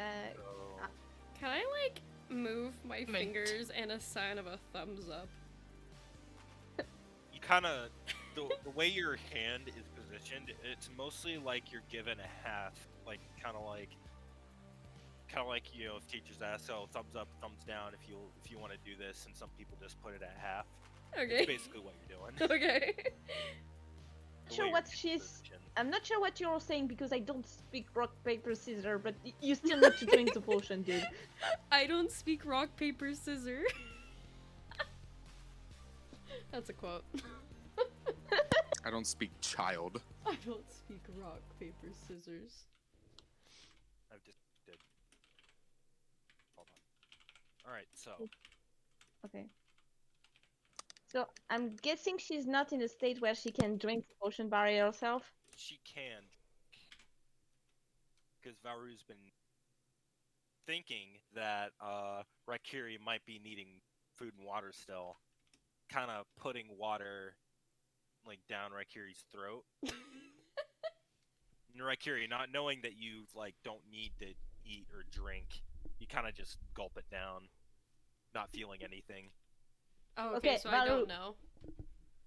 Can I like move my Mint. fingers in a sign of a thumbs up? you kind of the way your hand is positioned, it's mostly like you're given a half, like kind of like if teachers ask, oh, thumbs up, thumbs down, if you want to do this, and some people just put it at half. Okay. It's basically what you're doing. Okay. The Sure, way what your hand's she's- positioned. I'm not sure what you're saying because I don't speak rock, paper, scissors, but you still need to drink the potion, dude. I don't speak rock paper scissor. That's a quote. I don't speak child. I don't speak rock paper scissors. I've just did. Hold on. All right, so Okay. So I'm guessing she's not in a state where she can drink the potion by herself. she can, because Varu's been thinking that Raikiri might be needing food and water still, kind of putting water like down Raikiri's throat. And Raikiri, not knowing that you like don't need to eat or drink, you kind of just gulp it down, not feeling anything. Oh, okay, Okay, so I don't Varu. know.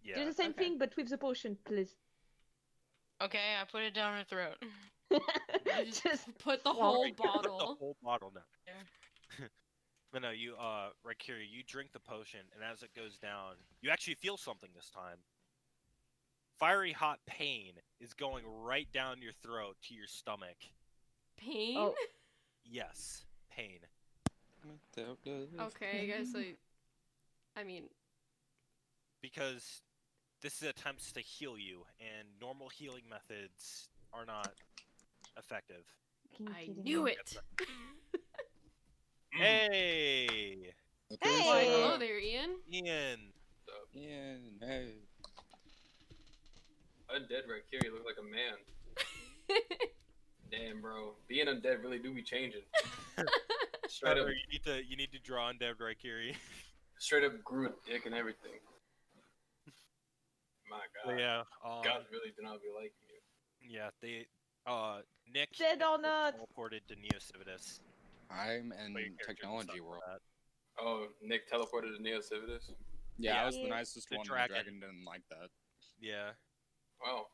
Yeah. Do the same okay. thing, but with the potion, please. Okay, I put it down her throat. You just put the whole Put the bottle. whole bottle down. Yeah. But no, you Raikiri, you drink the potion, and as it goes down, you actually feel something this time. Fiery hot pain is going right down your throat to your stomach. Pain? Oh. Yes, pain. Okay, I guess I mean, Because this is attempts to heal you, and normal healing methods are not effective. I knew it. Hey, Hey! Why, hello there, Ian. Ian. Yeah, hey. Undead Raikiri look like a man. Damn, bro. Being undead really do be changing. Straight up, Tyler, you need to draw undead Raikiri. straight up grew a dick and everything. My But God. yeah, God really do not be liking you. yeah, they Nick Dead or not? teleported to Neo Civitas. I'm But in your character technology sucks at world. that. Oh, Nick teleported to Neo Civitas? Yeah, Yeah. I was the Yeah. nicest The one. dragon. The dragon didn't like that. Yeah. Wow.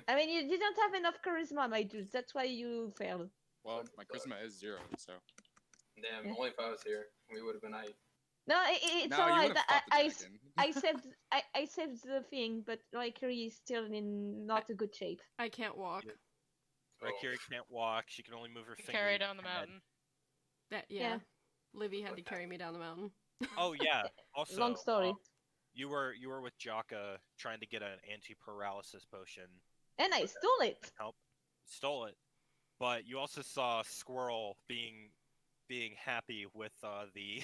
I mean, you didn't have enough charisma, my dude. That's why you failed. Well, my charisma is 0, so. Damn, Yeah. only if I was here, we would have been hype. No, it's No, you alright. would have fought the dragon. I saved the thing, but Raikiri is still in not a good shape. I can't walk. Oh. Raikiri can't walk. She can only move her fingers. Carry down the and head. mountain. That yeah. Livy had to carry me down the mountain. Oh yeah. Also, Long story. you were with Jaka trying to get an anti-paralysis potion. And I stole it. Help. Stole it. But you also saw Squirrel being happy with the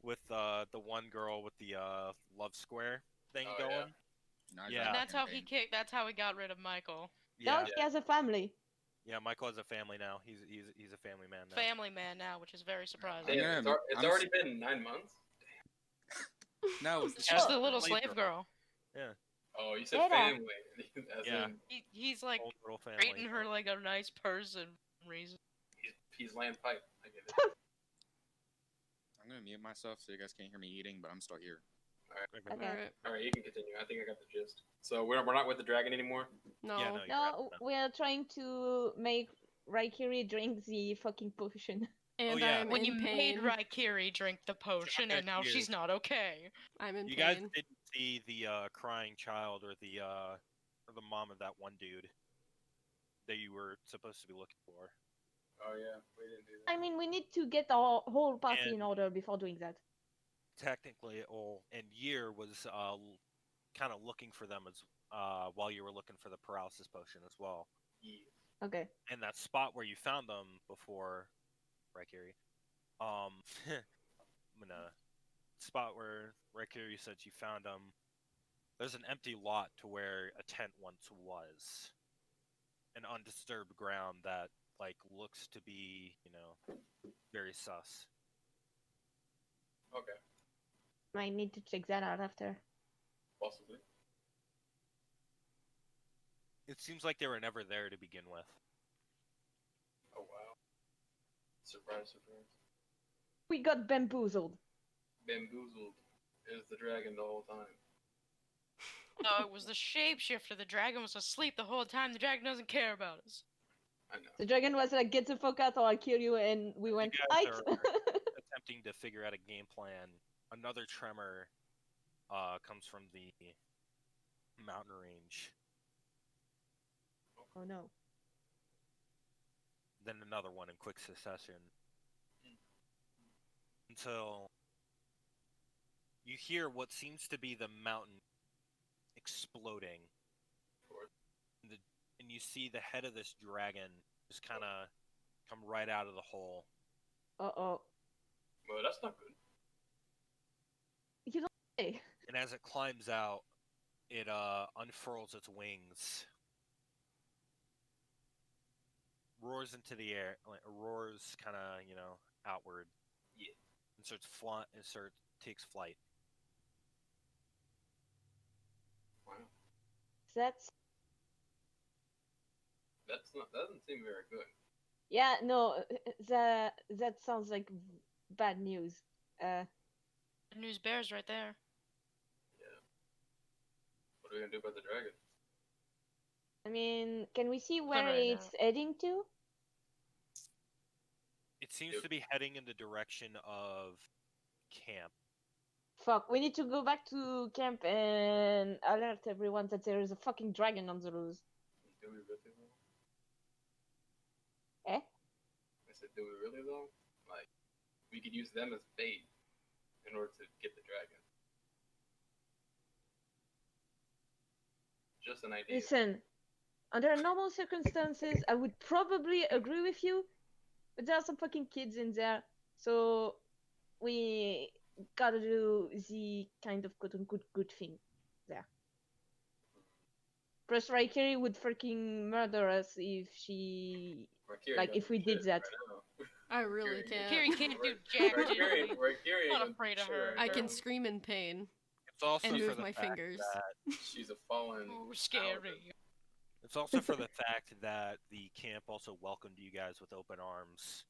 with the one girl with the love square thing Oh, going. yeah. Now he's Yeah. on And the that's how he campaign. kicked. That's how he got rid of Michael. Now Yeah. he has a family. Yeah, Michael has a family now. He's a family man now. Family man now, which is very surprising. I'm Damn, gonna- it's I'm already been 9 months. No, it's the She's Oh. the little Slave slave girl. girl. Yeah. Oh, you said Data. family. As Yeah. in, He's like Old little family. treating her like a nice person for some reason. he's land pipe. I get it. I'm gonna mute myself so you guys can't hear me eating, but I'm still here. Okay. Alright. All right, you can continue. I think I got the gist. So we're not with the dragon anymore. No. Yeah, no, you're No, right. we are trying to make Raikiri drink the fucking potion. And yeah. I'm When in you pain. made Raikiri drink the potion, and now she's not okay. I'm in You pain. guys didn't see the crying child or the mom of that one dude that you were supposed to be looking for. Oh yeah, we didn't do that. I mean, we need to get our whole party in And- order before doing that. Technically, and Year was kind of looking for them as while you were looking for the paralysis potion as well. Yeah. Okay. And that spot where you found them before, Raikiri, I'm gonna spot where Raikiri said you found them. There's an empty lot to where a tent once was, an undisturbed ground that like looks to be, very sus. Okay, Might need to check that out after. possibly. It seems like they were never there to begin with. Oh wow. Surprise, surprise. We got bamboozled. Bamboozled is the dragon the whole time. No, it was the shapeshifter. The dragon was asleep the whole time. The dragon doesn't care about us. I know. The dragon was like, "Get the fuck out, or I'll kill you," and we went, guys "Aight." are attempting to figure out a game plan. Another tremor comes from the mountain range. Oh no. Then another one in quick succession. Until you hear what seems to be the mountain exploding. And you see the head of this dragon just kind of come right out of the hole. Uh-oh. Well, that's not good. You don't say. And as it climbs out, it unfurls its wings, roars into the air, like roars kind of outward. Yeah. And takes flight. Wow. That's That doesn't seem very good. yeah, no, that sounds like bad news. The news bears right there. Yeah. What are we gonna do about the dragon? I mean, can we see where right it's heading to? It seems to be heading in the direction of camp. Fuck, we need to go back to camp and alert everyone that there is a fucking dragon on the loose. Do we really though? Eh? I said, do we really though? Like, we could use them as bait in order to get the dragon. Just an idea. Listen, under normal circumstances, I would probably agree with you, but there are some fucking kids in there, so we gotta do the kind of quote-unquote good thing there. Plus, Raikiri would freaking murder us if she... Raikiri like, doesn't if we do did shit that. right now. I really Raikiri- can't. Kiri can't do jack Raikiri, diddly. Raikiri Not ain't afraid of shit her. right I now. can scream in pain It's also and for move the my fact fingers. that She's a fallen. Ooh, scary. it's also for the fact that the camp also welcomed you guys with open arms,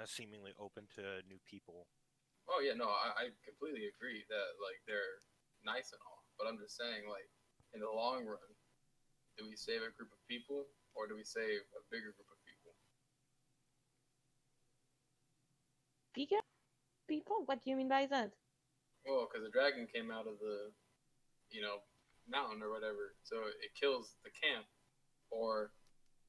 seemingly open to new people. Oh yeah, no, I completely agree that like they're nice and all, but I'm just saying like in the long run, do we save a group of people or do we save a bigger group of people? Bigger people? What do you mean by that? Well, because the dragon came out of the, mountain or whatever, so it kills the camp, or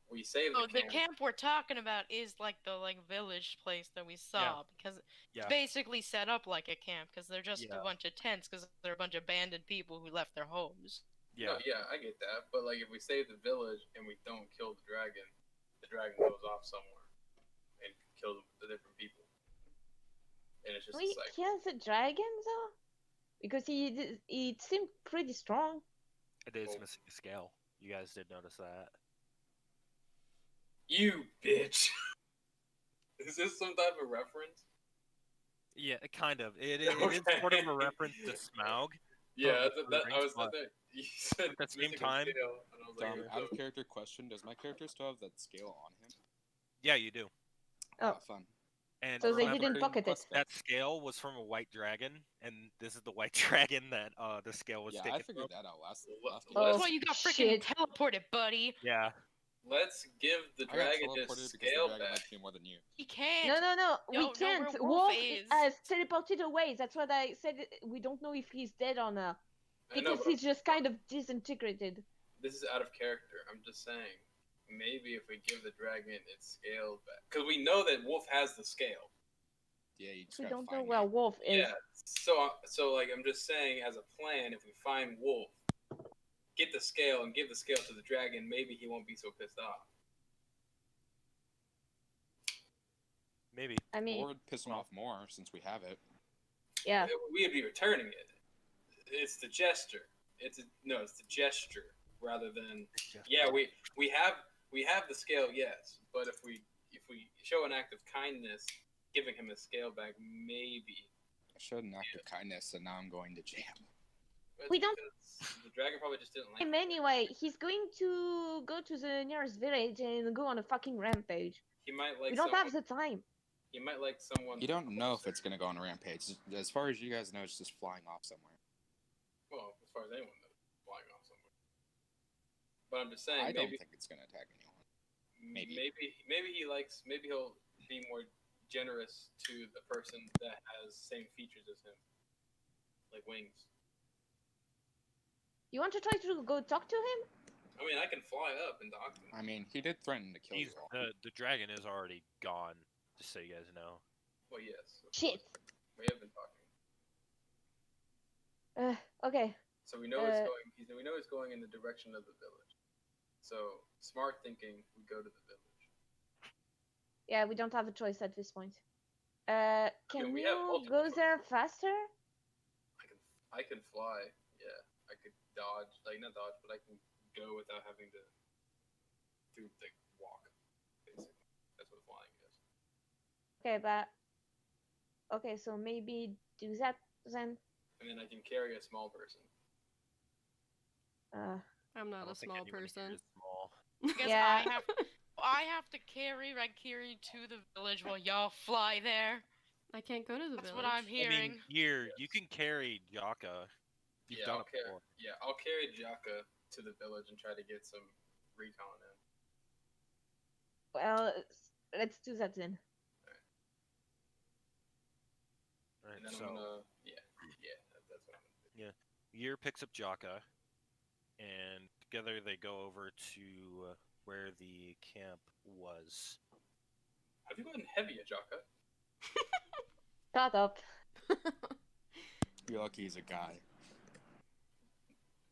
we save Oh, the the camp we're talking about is like the village place that we saw because Yeah. it's basically set up like a camp because they're just Yeah. a bunch of tents because they're a bunch of abandoned people who left their homes. Yeah. No, yeah, I get that, but like if we save the village and we don't kill the dragon, the dragon goes off somewhere and kills the different people, and it's just We a cycle. kill the dragon though, because he seemed pretty strong. It is Well- missing a scale. You guys did notice that. You bitch. Is this some type of reference? Yeah, kind of. It is sort of a reference to Smaug. Yeah, But I was but that you said at the same missing a time- scale, and I was like, Out of character question: does my character still have that scale on him? Yeah, you do. Oh. Fun. And So they remember, didn't pocket it. that scale was from a white dragon, and this is the white dragon that the scale was Yeah, taken I figured from. that out last game. Oh, That's why you got freaking shit. teleported, buddy. Yeah. let's give the I got dragon his teleported because scale the dragon back. likes me more than you. He can't. No, we Don't know can't. where Wolf Wolf is. has teleported away. That's what I said. We don't know if he's dead or not. I know, Because but he's just kind of disintegrated. this is out of character. I'm just saying, maybe if we give the dragon its scale back, because we know that Wolf has the scale. Yeah, you just We gotta don't know find where it. Wolf is. Yeah. So like I'm just saying, as a plan, if we find Wolf, get the scale and give the scale to the dragon, maybe he won't be so pissed off. Maybe. I mean, Or it'd piss him off more since we have it. yeah. We'd be returning it. It's the gesture. It's the gesture rather than yeah. We have the scale, yes, but if we show an act of kindness, giving him a scale back, maybe. I showed an act of kindness, and now I'm going to jam. But We don't- because the dragon probably just didn't like. Him anyway, he's going to go to the nearest village and go on a fucking rampage. He might like. We don't have someone- the time. He might like someone. You don't know if it's gonna go on a rampage. As far as you guys know, it's just flying off somewhere. Well, as far as anyone knows, flying off somewhere. But I'm just saying, I don't maybe think it's gonna attack anyone. maybe he likes. Maybe he'll be more generous to the person that has same features as him, like wings. You want to try to go talk to him? I mean, I can fly up and talk to him. I mean, he did threaten to kill you all. The dragon is already gone, just so you guys know. Well, yes. of Shit. course. We have been talking. Okay. So we know he's going. We know he's going in the direction of the village. So smart thinking, we go to the village. Yeah, we don't have a choice at this point. Can we have you multiple go choices. there faster? I can fly. Yeah, I could dodge. Like not dodge, but I can go without having to like walk. Basically, that's what flying is. Okay, but okay, so maybe do that then. And then I can carry a small person. I'm I not a don't think small anyone here person. is small. Guess Yeah. I have to carry Red Kiri to the village while y'all fly there. I can't go to the That's village. what I'm I hearing. mean, here, you can carry Jaka. You've Yeah, done I'll it carry. before. Yeah, I'll carry Jaka to the village and try to get some recon in. Well, let's do that then. Right, And then so I'm gonna. That's what I'm gonna do. Year picks up Jaka, and together they go over to where the camp was. Have you gotten heavy at Jaka? Shut up. You're lucky he's a guy.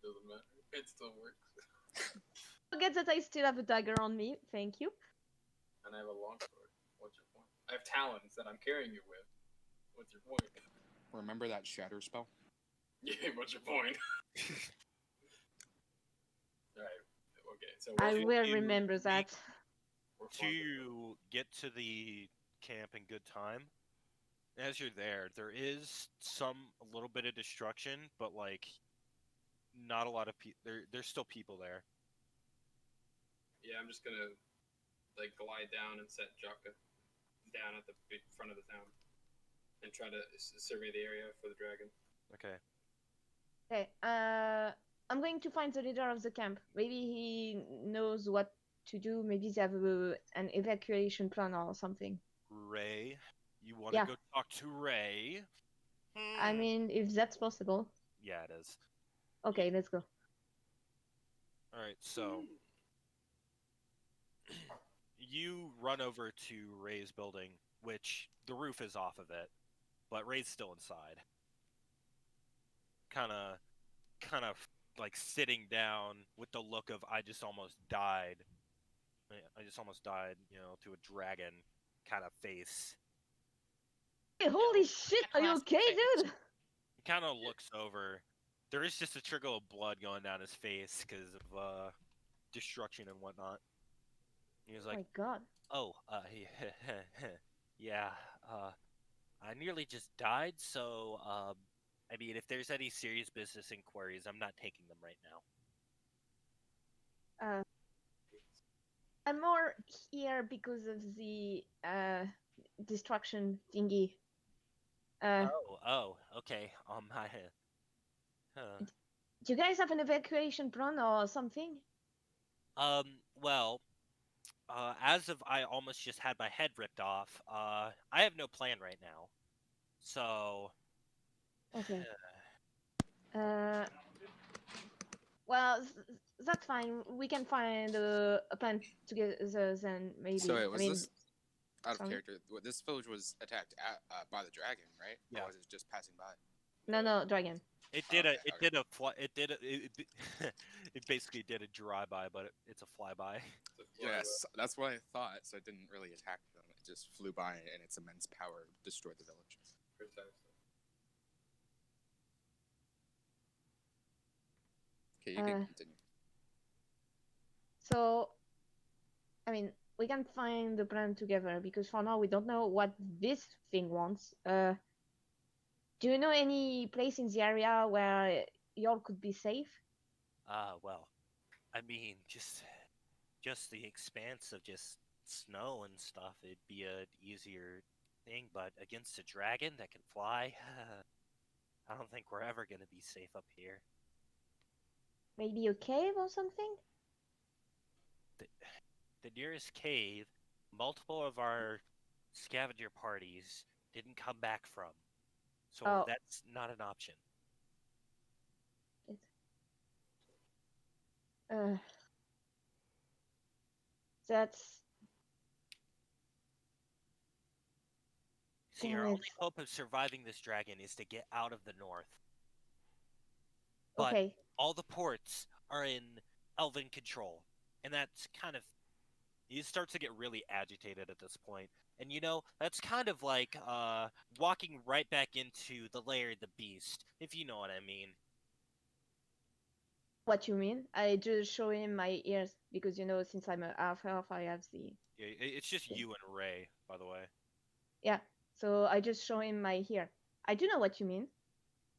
Doesn't matter. It still works. Forget that I still have a dagger on me. Thank you. And I have a longsword. What's your point? I have talons that I'm carrying you with. What's your point? Remember that shatter spell? Yeah, what's your point? Alright. Okay, so I we're- will you remember make- that. we're flying to the village. To get to the camp in good time, as you're there, there is a little bit of destruction, but like, not a lot of people. There's still people there. Yeah, I'm just gonna like glide down and set Jaka down at the front of the town and try to survey the area for the dragon. Okay. Okay. I'm going to find the leader of the camp. Maybe he knows what to do. Maybe they have an evacuation plan or something. Ray, you want to Yeah. go talk to Ray? I mean, if that's possible. Yeah, it is. Okay, let's go. All right, so you run over to Ray's building, which the roof is off of it, but Ray's still inside. Kind of like sitting down with the look of I just almost died I just almost died, to a dragon kind of face. Hey, holy shit! Are you classic okay, face. dude? He kind of looks over. There is just a trickle of blood going down his face because of destruction and whatnot. He was Oh like, my god. "Oh, yeah, I nearly just died. So, I mean, if there's any serious business inquiries, I'm not taking them right now." I'm more here because of the destruction thingy. Oh, okay. Huh. Do you guys have an evacuation plan or something? Well, as of I almost just had my head ripped off, I have no plan right now. So, Okay. Well, that's fine. We can find a plan together then, maybe. So wait, I was mean, this out of sorry? character? This village was attacked by the dragon, right? Yeah. Or was it just passing by? No, dragon. it did Okay, it did a fly, it did a, it basically did a drive-by, but it's a flyby. The fly Yes, that's what I thought. So it didn't really attack them. It just flew by, and its immense power destroyed the village. precisely. Okay, you can continue. So, I mean, we can find the plan together because for now we don't know what this thing wants. Do you know any place in the area where y'all could be safe? Well, I mean, just the expanse of just snow and stuff, it'd be a easier thing, but against a dragon that can fly, I don't think we're ever gonna be safe up here. Maybe a cave or something? The nearest cave, multiple of our scavenger parties didn't come back from, so Oh. that's not an option. Uh, that's See, damn our it. only hope of surviving this dragon is to get out of the north. But Okay. all the ports are in elven control, and that's kind of he starts to get really agitated at this point. And that's kind of like walking right back into the lair of the beast, if you know what I mean. What you mean? I just show him my ears because since I'm a half elf, I have the Yeah, it's just you and Ray, by the way. yeah. So I just show him my ear. I do know what you mean.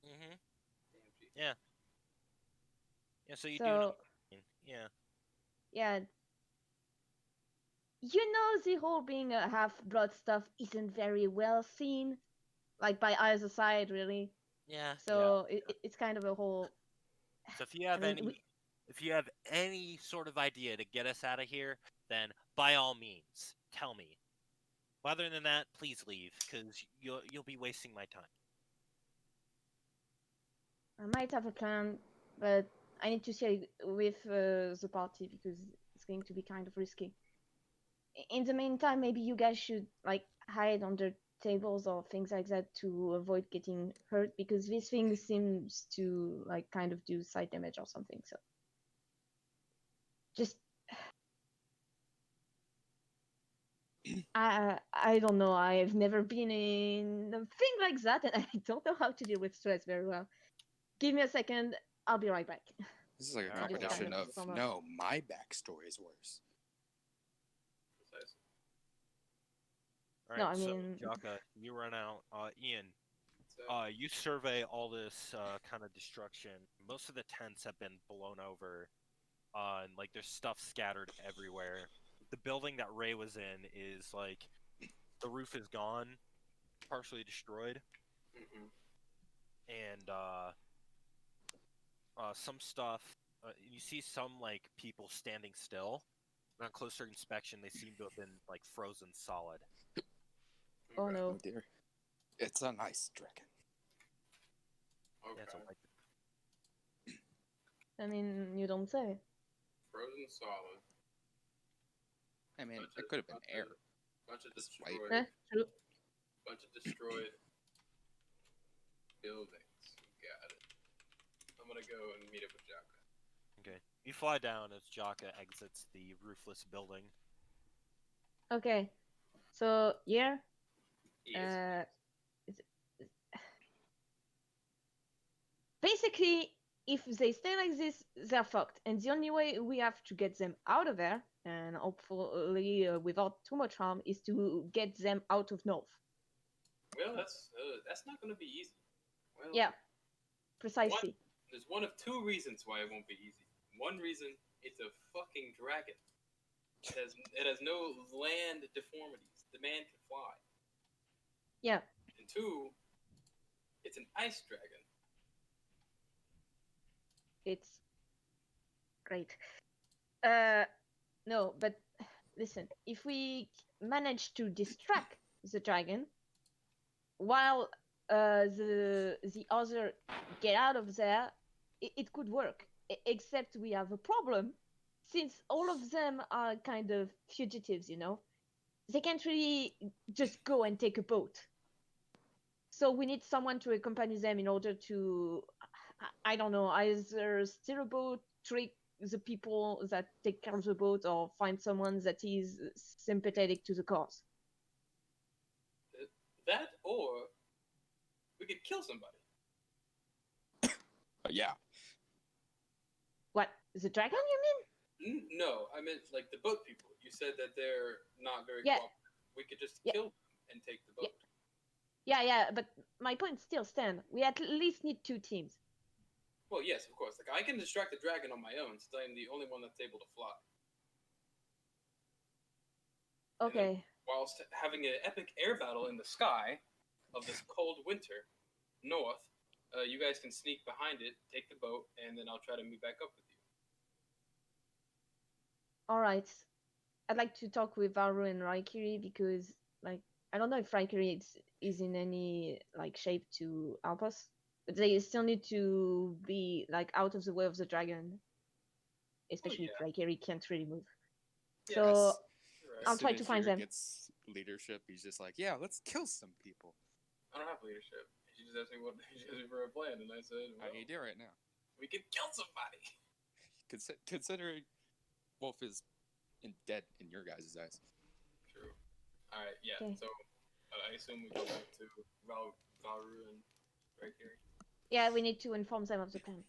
Mm-hmm. Yeah. Yeah, so you do So know what I mean. Yeah. yeah, the whole being a half-blood stuff isn't very well seen, like by either side, really. Yeah. So it's kind of a whole. So if you have I mean, any sort of idea to get us out of here, then by all means, tell me. Other than that, please leave, because you'll be wasting my time. I might have a plan, but I need to see with the party because it's going to be kind of risky. In the meantime, maybe you guys should like hide under tables or things like that to avoid getting hurt because this thing seems to like kind of do side damage or something. So just I don't know. I've never been in a thing like that, and I don't know how to deal with stress very well. Give me a second. I'll be right back. This is like a Alright, competition kind of of sum up. no, my backstory is worse. Precisely. All No, right, I so mean- Jaka, you run out. Ian, So, you survey all this kind of destruction. Most of the tents have been blown over, and like there's stuff scattered everywhere. The building that Ray was in is like the roof is gone, partially destroyed, mhm. and some stuff. You see some like people standing still. On closer inspection, they seem to have been like frozen solid. Oh Okay. no. Oh dear, it's an ice dragon. Yeah, it's Okay. like I mean, you don't say. Frozen solid. I mean, Bunch it of- could have been bunch air. of- Bunch of This white. destroyed. True. Bunch of destroyed buildings. Got it. I'm gonna go and meet up with Jaka. okay. You fly down as Jaka exits the roofless building. Okay. So yeah. Yes. Is- Basically, if they stay like this, they're fucked. And the only way we have to get them out of there, and hopefully without too much harm, is to get them out of North. Well, that's not going to be easy. Well, Yeah, precisely. There's one of two reasons why it won't be easy. One reason, it's a fucking dragon. It has no land deformities. The man can fly. Yeah. And two, it's an ice dragon. It's great. No, but listen, if we manage to distract the dragon while the other get out of there, it could work. Except we have a problem, since all of them are kind of fugitives, you know. They can't really just go and take a boat. So we need someone to accompany them in order to, I don't know, either steer a boat, trick the people that take care of the boat, or find someone that is sympathetic to the cause. That, or we could kill somebody. Yeah. What? The dragon, you mean? No, I meant like the boat people. You said that they're not very Yeah. cooperative. We could just Yeah. kill them and take the boat. Yeah, but my point still stands. We at least need 2 teams. Well, yes, of course. Like I can distract the dragon on my own, since I am the only one that's able to fly. Okay. Whilst having an epic air battle in the sky of this cold winter, north, you guys can sneak behind it, take the boat, and then I'll try to meet back up with you. All right. I'd like to talk with Varu and Raikiri because, like, I don't know if Raikiri is in any like shape to help us, but they still need to be like out of the way of the dragon, especially if Raikiri can't really move. Yeah, So right. I'll As try soon to as find Yuri them. Gets leadership. He's just like, yeah, let's kill some people. I don't have leadership. She just asked me what she asked me for a plan, and I said, How well, do you do right now? we could kill somebody. Considering Wolf is dead in your guys' eyes. True. All right, yeah. Okay. So I assume we go back to Varu and Raikiri. Yeah, we need to inform them of the plan.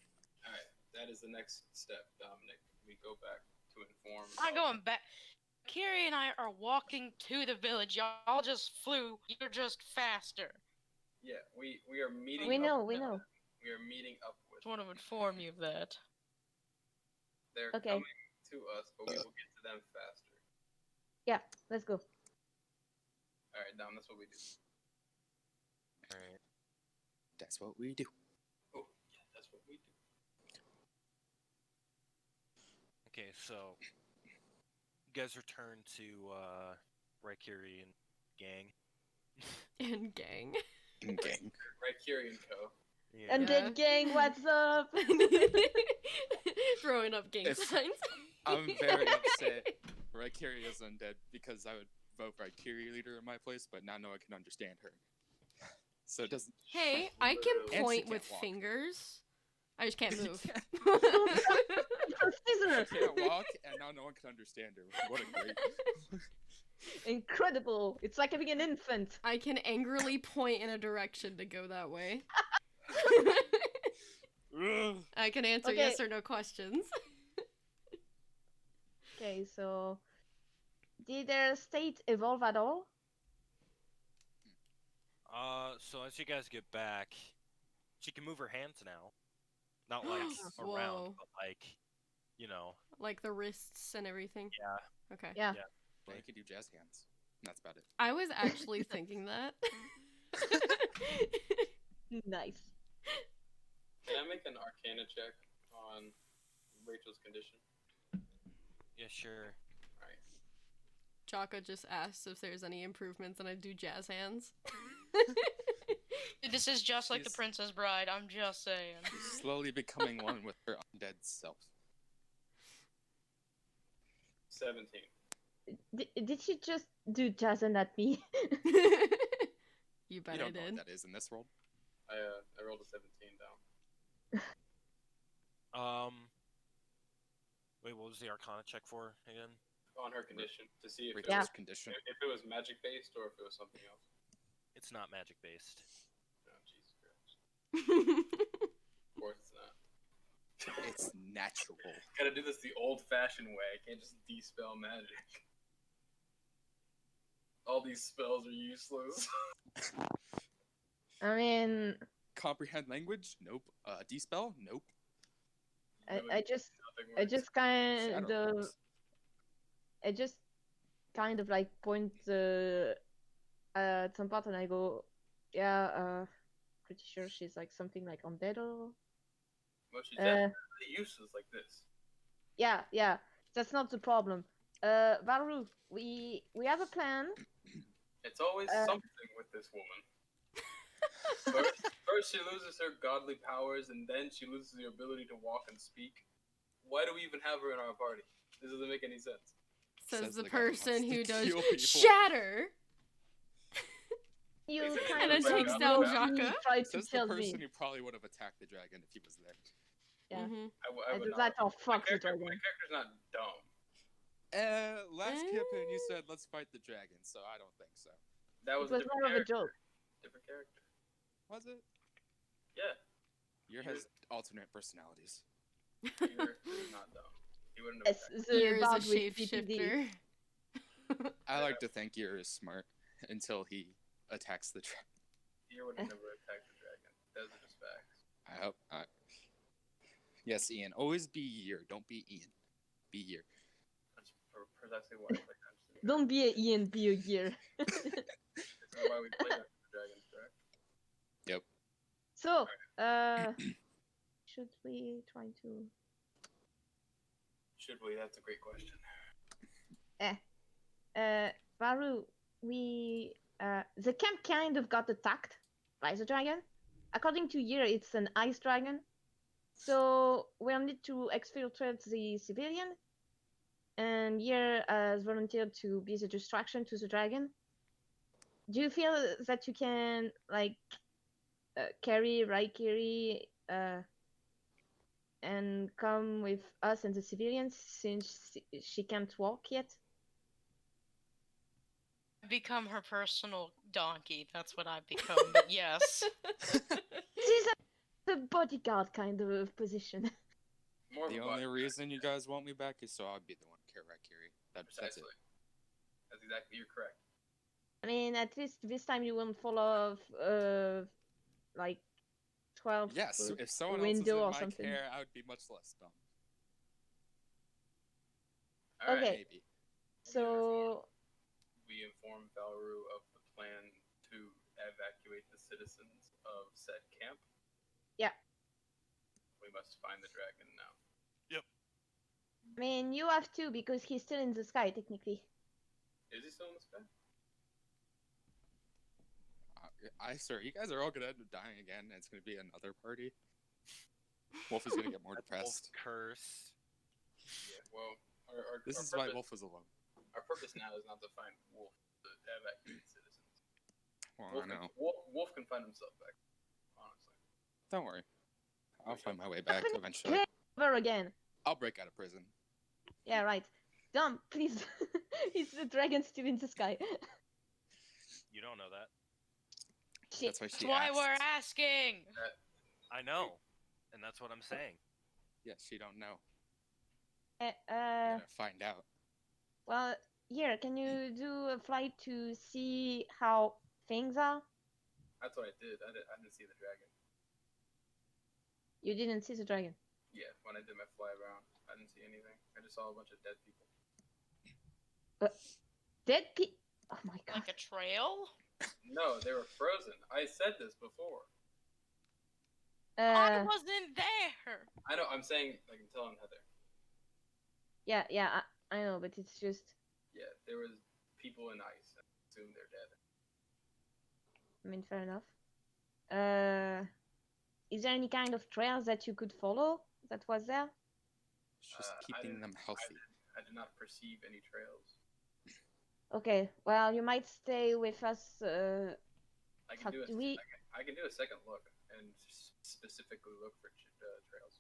All right, that is the next step, Dominic. We go back to inform. I'm going back. Kiri and I are walking to the village. Y'all just flew. You're just faster. Yeah, we are meeting. We up know, with we them. know. We are meeting up with. Just want to inform you of that. They're Okay. coming to us, but we will get to them faster. Yeah, let's go. All right, Dom. That's what we do. All right. That's what we do. Oh, yeah, that's what we do. Okay, so you guys return to Raikiri and gang. And gang. Gang. Raikiri and Co. Yeah. Undead gang, what's up? Throwing up gang If- signs. I'm very upset. Raikiri is undead because I would vote Raikiri leader in my place, but now no one can understand her. So it doesn't. Hey, I And can she point can't with walk. fingers. I just can't move. Scissor. She can't walk, and now no one can understand her. What a great. Incredible. It's like having an infant. I can angrily point in a direction to go that way. I can answer Okay. yes or no questions. Okay, so did their state evolve at all? So as you guys get back, she can move her hands now. Not like Whoa. around, but like, you know. Like the wrists and everything. Yeah. Okay. Yeah. Well, you can do jazz hands. That's about it. I was actually thinking that. Nice. Can I make an Arcana check on Rachel's condition? Yeah, sure. All right. Chaka just asked if there's any improvements, and I do jazz hands. This is just like the She's- Princess Bride. I'm just saying. She's slowly becoming one with her undead self. 17. Did you just do Jason at me? You bet You I don't know did. what that is in this world. I rolled a 17 down. Wait, what was the Arcana check for again? On her condition to see if it, Rachel's was, condition. if it was magic based or if it was something else. It's not magic based. Oh, Jesus Christ. Of course it's not. It's natural. Gotta do this the old-fashioned way. I can't just dispel magic. All these spells are useless. I mean, Comprehend language? Nope. Dispel? Nope. I just kind Shadow of, works. I just kind of like point at some part and I go, yeah, pretty sure she's like something like undead or. Well, she's definitely useless like this. Yeah, that's not the problem. Baru, we have a plan. It's always something with this woman. First she loses her godly powers, and then she loses the ability to walk and speak. Why do we even have her in our party? This doesn't make any sense. Says the the guy who wants person to who does kill people. shatter. You And kind then of takes like down low-key Jaka. tried to Says the tell person me. who probably would have attacked the dragon if he was there. Yeah. Mm-hmm. I I would do not. that or My fuck the character, dragon. my character's not dumb. Last campaign you said let's fight the dragon, so I don't think so. That It was, was a different more of a character. joke. Different character. Was it? Yeah. Yer has alternate personalities. You're not dumb. He wouldn't have Yes, attacked. the Here is a bard with PPD. shapeshifter. I like to think Yer is smart until he attacks the dragon. You would have never attacked the dragon. Those are just facts. I hope. Yes, Ian. Always be Yer. Don't be Ian. Be Yer. That's precisely why I play Dungeons and Dragons. Don't be a Ian, be a gear. This is why we play Dungeons and Dragons, correct? Yep. So, should we try to? Should we? That's a great question. Baru, the camp kind of got attacked by the dragon. According to Yer, it's an ice dragon. So we'll need to exfiltrate the civilian. And Yer has volunteered to be the distraction to the dragon. Do you feel that you can, like, carry Raikiri and come with us and the civilians since she can't walk yet? Become her personal donkey. That's what I've become. But yes. She's the bodyguard kind of position. More of The a only body. reason you guys want me back is so I'll be the one to carry Kiri. That's it. Precisely. That's exactly. You're correct. I mean, at least this time you won't fall off, like, 12 Yes, foot if someone else was in window or my something. care, I would be much less dumb. All right. Okay. Maybe. So, We inform Valru of the plan to evacuate the citizens of said camp. Yeah. We must find the dragon now. I mean, you have to because he's still in the sky, technically. Is he still in the sky? Sir, you guys are all gonna end up dying again, and it's gonna be another party. Wolf is gonna get more depressed. Curse. Yeah. Well, our This our is purpose, why Wolf was alone. Our purpose now is not to find Wolf, to evacuate citizens. Well, Wolf I know. Wolf can find himself back. Honestly. Don't worry. I'll find my way back eventually. Over again. I'll break out of prison. Yeah, right. Don't, please. Is the dragon still in the sky? You don't know that. Shit. That's why That's she why asked. we're asking. I know, and that's what I'm saying. Yes, she don't know. Uh, You're gonna find out. well, here, can you do a flight to see how things are? That's what I did. I didn't see the dragon. You didn't see the dragon. Yeah, when I did my fly around, I didn't see anything. I just saw a bunch of dead people. Dead people. Oh my god. Like a trail? No, they were frozen. I said this before. I wasn't there. I know. I'm saying I can tell on Heather. Yeah, I know, but it's just. Yeah, there was people in ice. I assume they're dead. I mean, fair enough. Is there any kind of trails that you could follow that was there? Just I keeping didn't- them healthy. I did not perceive any trails. Okay, well, you might stay with us. I can do do we- I can do a second look and specifically look for trails.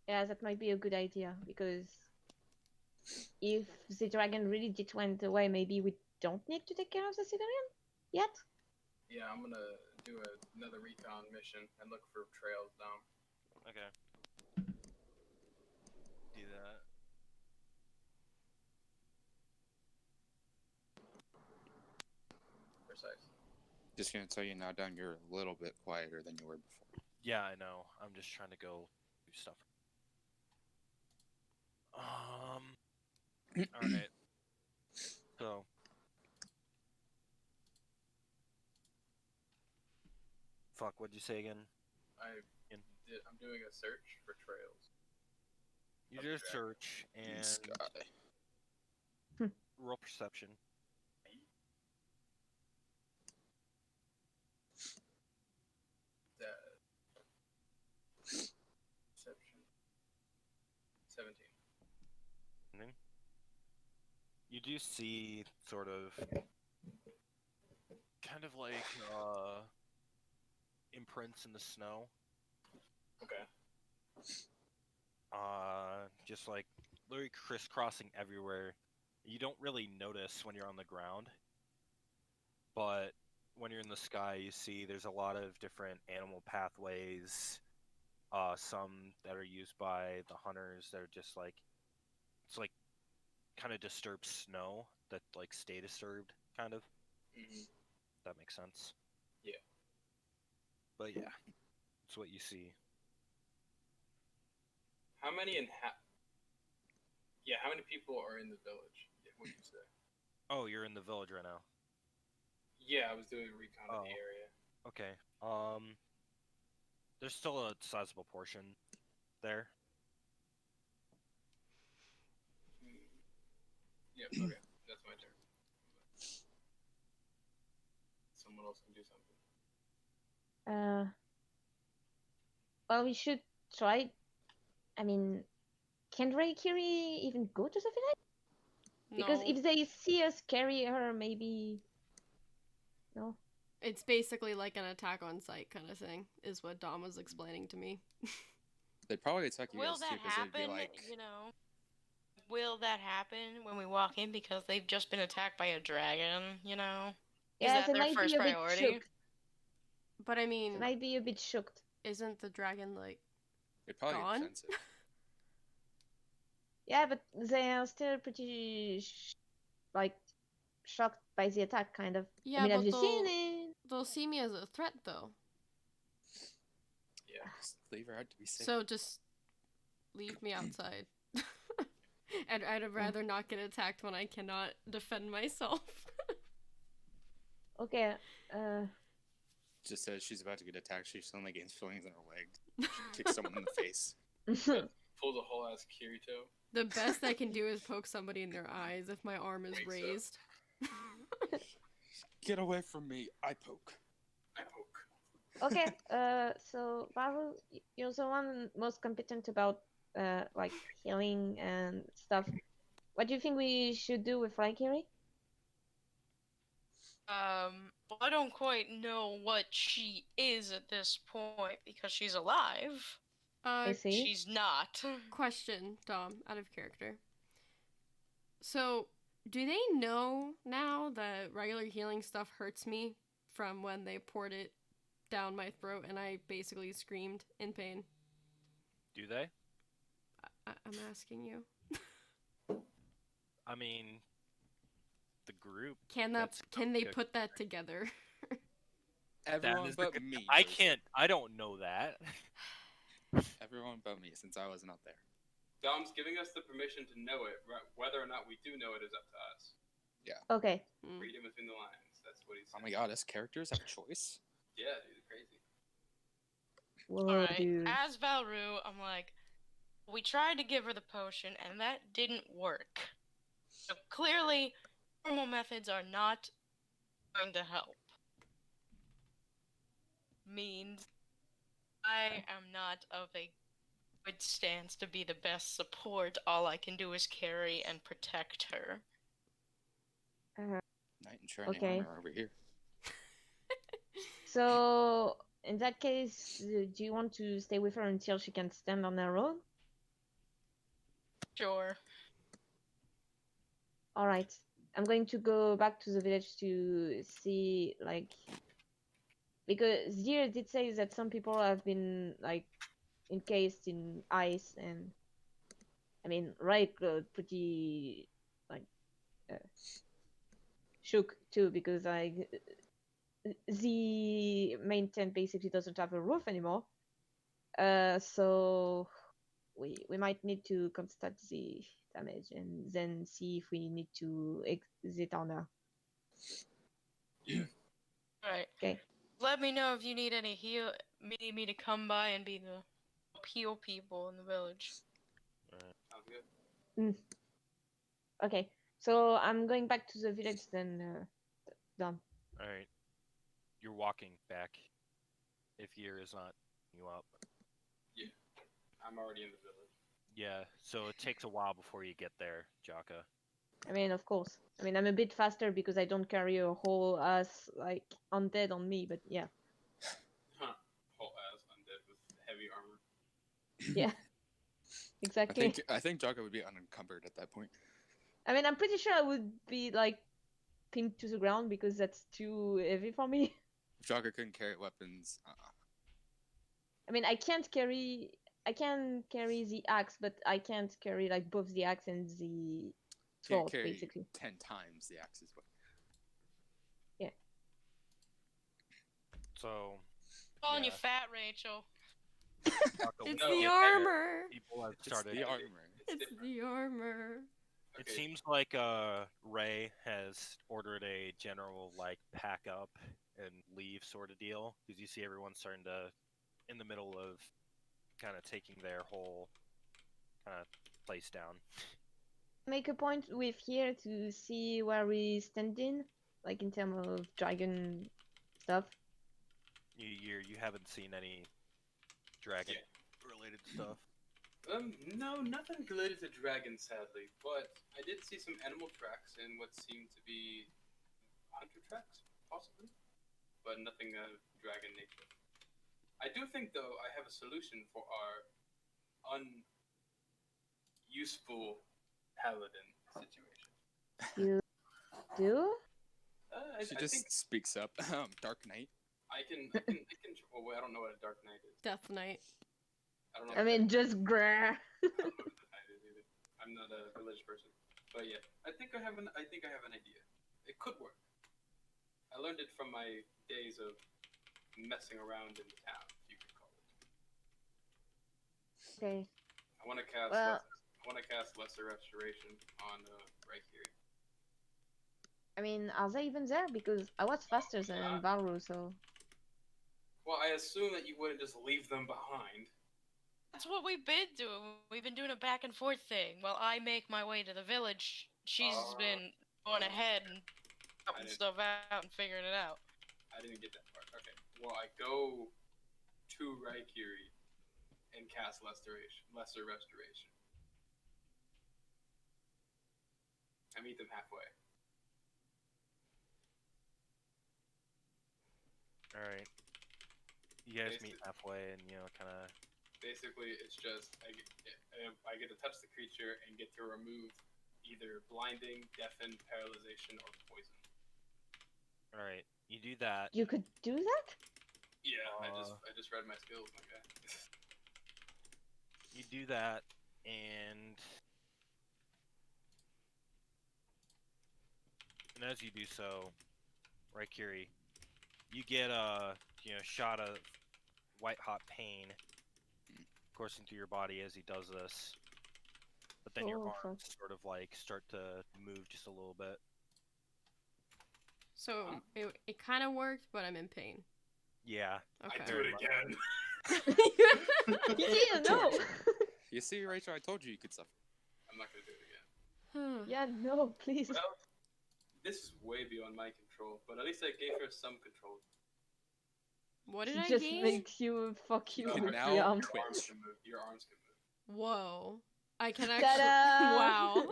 Yeah, that might be a good idea because if the dragon really did went away, maybe we don't need to take care of the civilian yet. Yeah, I'm gonna do another recon mission and look for trails down. Okay. Do that. Precise. Just gonna tell you now, down, you're a little bit quieter than you were before. Yeah, I know. I'm just trying to go do stuff. All right. So, fuck. What'd you say again? I'm doing a search for trails. You Okay. just search and Sky. roll perception. Perception. 17. You do see sort of, kind of like imprints in the snow. Okay. Just like literally crisscrossing everywhere. You don't really notice when you're on the ground, but when you're in the sky, you see there's a lot of different animal pathways. Some that are used by the hunters. They're just like, it's like kind of disturbed snow that like stay disturbed, kind of. Mm-hmm. That makes sense. Yeah. But yeah, that's what you see. How many how many people are in the village? Would you say? Oh, you're in the village right now. Yeah, I was doing a recon of Oh. the area. Okay. There's still a sizable portion there. Yep. Okay, that's my turn. Someone else can do something. Well, we should try. I mean, can Kiri even go to the village? Because No, if they see us carry her, maybe. No. it's basically like an attack on sight kind of thing, is what Dom was explaining to me. They'd probably attack you Will guys too, that because they'd be happen? like, You know, will that happen when we walk in because they've just been attacked by a dragon? You know, is Yeah, that they their might first be a bit priority? shocked. But I They mean, might be a bit shocked. isn't the dragon like it'd probably gone? get defensive. Yeah, but they are still pretty like shocked by the attack, kind of. Yeah, I mean, have but you seen it? they'll see me as a threat though. Yeah. Just leave her out to be safe. So just leave me outside. And I'd rather not get attacked when I cannot defend myself. Okay. Just says she's about to get attacked, she suddenly gains feelings in her leg. She kicks someone in the face. Pulls a whole ass Kirito. The best I can do is poke somebody in their eyes if my arm is Wakes up. raised. Get away from me! I poke. I poke. Okay. So Varu, you're the one most competent about like healing and stuff. What do you think we should do with Raikiri? I don't quite know what she is at this point because she's alive. I see. She's not. Question, Dom, out of character. So, do they know now that regular healing stuff hurts me from when they poured it down my throat and I basically screamed in pain? Do they? I'm asking you. I mean, the group. Can they put that together? Everyone is but the, me. I knows can't. I don't know that. it. Everyone but me, since I was not there. Dom's giving us the permission to know it. Whether or not we do know it is up to us. Okay. Read it between the lines. That's what he's Oh saying. my god, us characters have a choice? Yeah, dude, crazy. Whoa, Alright, dude. as Valru, I'm like, we tried to give her the potion and that didn't work. So clearly, normal methods are not going to help. Means I am not of a good stance to be the best support. All I can do is carry and protect her. Knight in shining Okay. armor over here. So in that case, do you want to stay with her until she can stand on her own? Sure. All right. I'm going to go back to the village to see, like, because here it says that some people have been like encased in ice, and I mean, right, pretty like uh, shook too, because like the main tent basically doesn't have a roof anymore. So we might need to constate the damage and then see if we need to exit or not. Alright. Okay. Let me know if you need any need me to come by and be the heal people in the village. Sounds good. Okay. So I'm going back to the village then. Done. All right. You're walking back. If Yer is not you up. I'm already in the village. Yeah. So it takes a while before you get there, Jaka. I mean, of course. I mean, I'm a bit faster because I don't carry a whole ass like undead on me, but yeah. Huh. Whole ass undead with heavy armor. Yeah. Exactly. I think Jaka would be unencumbered at that point. I mean, I'm pretty sure I would be like pinned to the ground because that's too heavy for me. If Jaka couldn't carry weapons, I mean, I can carry the axe, but I can't carry like both the axe and the can't sword, carry basically. 10 times the axe's weight. So Calling you Yeah. fat, Rachel. Jaka, It's No, the yeah, armor. people have It's started. the armor. It's different. the armor. It Okay. seems like Ray has ordered a general like pack up and leave sort of deal because you see everyone starting to in the middle of kind of taking their whole kind of place down. Make a point with here to see where we standing, like in terms of dragon stuff. You haven't seen any dragon related stuff. No, nothing related to dragons, sadly. But I did see some animal tracks and what seemed to be hunter tracks, possibly, but nothing of dragon nature. I do think, though, I have a solution for our unuseful paladin situation. You do? She I just think speaks up. Dark Knight. I can. Well, wait, I don't know what a dark knight is. Death Knight. I don't know. I what mean, that- just grr. I don't know what a knight is either. I'm not a religious person, but yeah, I think I have an idea. It could work. I learned it from my days of messing around in the town, if you could call it. Okay. I want to cast. Well- I want to cast Lesser Restoration on Raikiri. I mean, are they even there? Because I was faster than Baru, so. Well, I assume that you wouldn't just leave them behind. That's what we've been doing. We've been doing a back and forth thing. While I make my way to the village, she's been going ahead and helping didn't- stuff out and figuring it out. I didn't get that part. Okay. Well, I go to Raikiri and cast Lesser Restoration. I meet them halfway. All right. You guys meet halfway, and kind of. Basically, it's just I get to touch the creature and get to remove either blinding, deafen, paralyzation, or poison. All right. You do that. You could do that? Yeah, I just read my skills, my guy. You do that, and as you do so, right, Kiri, you get a shot of white hot pain coursing through your body as he does this, but then your Oh, arms sort of like start to move just a little bit. So it kind of worked, but I'm in pain. Yeah. Okay. I do it again. You didn't know. You see, Rachel, I told you could suffer. I'm not gonna do it again. Yeah, no, please. Well, this is way beyond my control, but at least I gave her some control. What did It I just gain? makes you fuck you You can with now the arm. twitch. Your arms can move. Whoa. I can actually. Ta-da! Wow.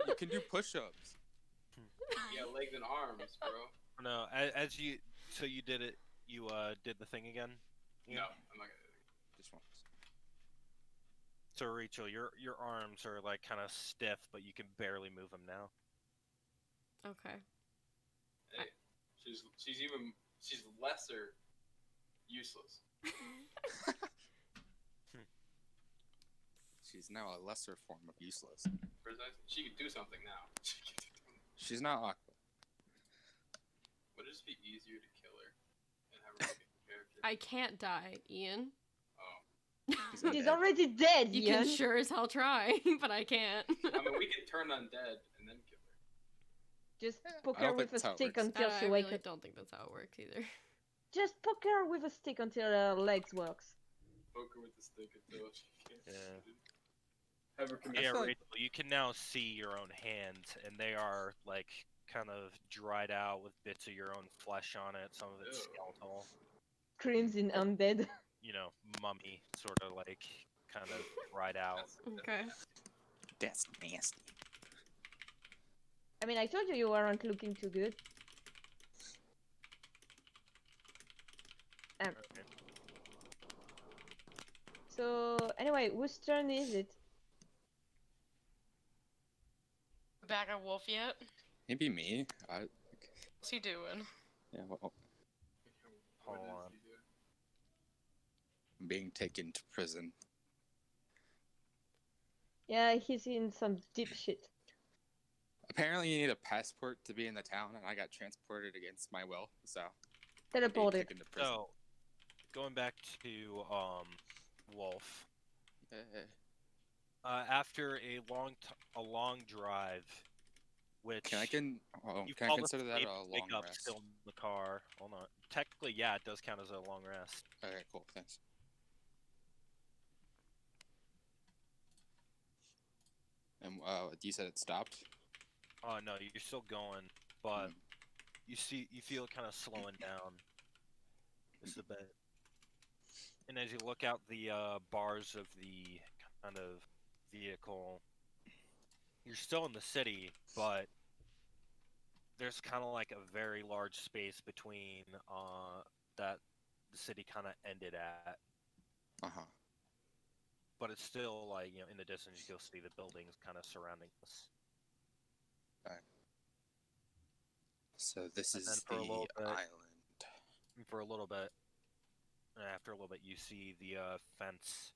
You can do push-ups. Yeah, legs and arms, bro. No, as you you did it. You did the thing again. No, I'm not gonna do it. Just once. So Rachel, your arms are like kind of stiff, but you can barely move them now. Okay. Hey, she's lesser useless. She's now a lesser form of useless. Precisely. She could do something now. She's not Aqua. Would it just be easier to kill her and have her make a character? I can't die, Ian. Oh. She's already dead, You Ian. can sure as hell try, but I can't. I mean, we can turn undead and then kill her. Just poke I don't her think with a that's how it stick works. until I she wakes really up. don't think that's how it works either. Just poke her with a stick until her legs works. Poke her with the stick until she can't. Yeah. Have her commit. Yeah, feel like- Rachel, you can now see your own hands, and they are like kind of dried out with bits of your own flesh on it. Some of it's Ew. skeletal, Screams in undead. you know, mummy, sort of like kind of dried out. Okay. That's nasty. I mean, I told you you weren't looking too good. Okay. So, anyway, whose turn is it? Back at Wolf yet? Maybe me. What's he doing? Yeah. Well, What Hold is on. he doing? I'm being taken to prison. Yeah, he's in some deep shit. Apparently, you need a passport to be in the town, and I got transported against my will. So being Teleported. taken to prison. So, going back to Wolf. After a long drive, which Can I you can I fall consider that asleep, a wake long up rest? still in the car. Hold on. Technically, yeah, it does count as a long rest. Okay, cool. Thanks. And you said it stopped. Oh no, you're still going, but you feel it kind of slowing down just a bit. And as you look out the bars of the kind of vehicle, you're still in the city, but there's kind of like a very large space between that the city kind of ended at. But it's still like, you know, in the distance you'll see the buildings kind of surrounding us. So this And then is for a the little bit- island. And for a little bit, and after a little bit, you see the fence,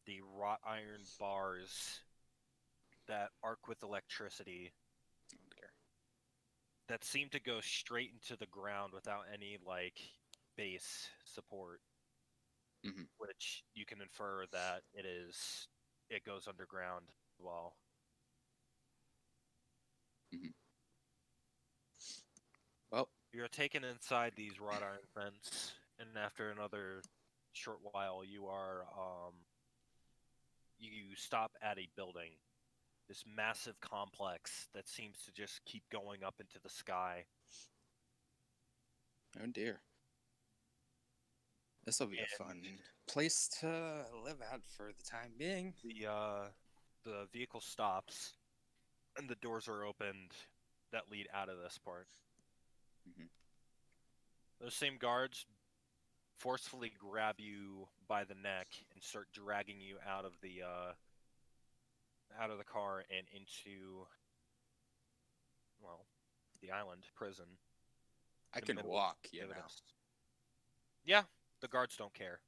the wrought iron bars that arc with electricity Oh dear. that seem to go straight into the ground without any like base support. Mhm. Which you can infer that it goes underground as well. Well, You're taken inside these wrought iron fence, and after another short while, you stop at a building, this massive complex that seems to just keep going up into the sky. oh dear. This will be a fun place to live at for the time being. The vehicle stops, and the doors are opened that lead out of this part. Those same guards forcefully grab you by the neck and start dragging you out of the car and into, well, the island prison. I in the can middle of walk, you know. Davidus. Yeah, the guards don't care.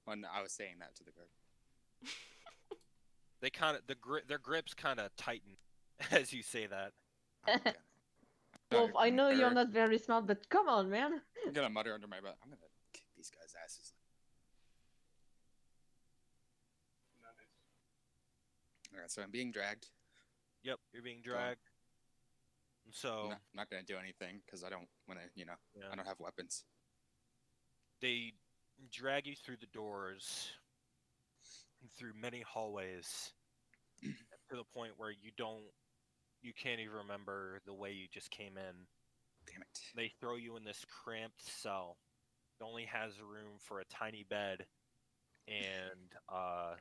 When I was saying that to the guard. They kind of their grips kind of tighten as you say that. I'm gonna- Wolf, I know you're mutter- not very smart, but come on, man. I'm gonna mutter under my breath. I'm gonna kick these guys' asses. Nice. Alright, so I'm being dragged. Yep, you're being Go on. dragged. And so I'm not gonna do anything because I don't want to, yeah, I don't have weapons. they drag you through the doors, and through many hallways, to the point where you can't even remember the way you just came in. Damn it. They throw you in this cramped cell. It only has room for a tiny bed and a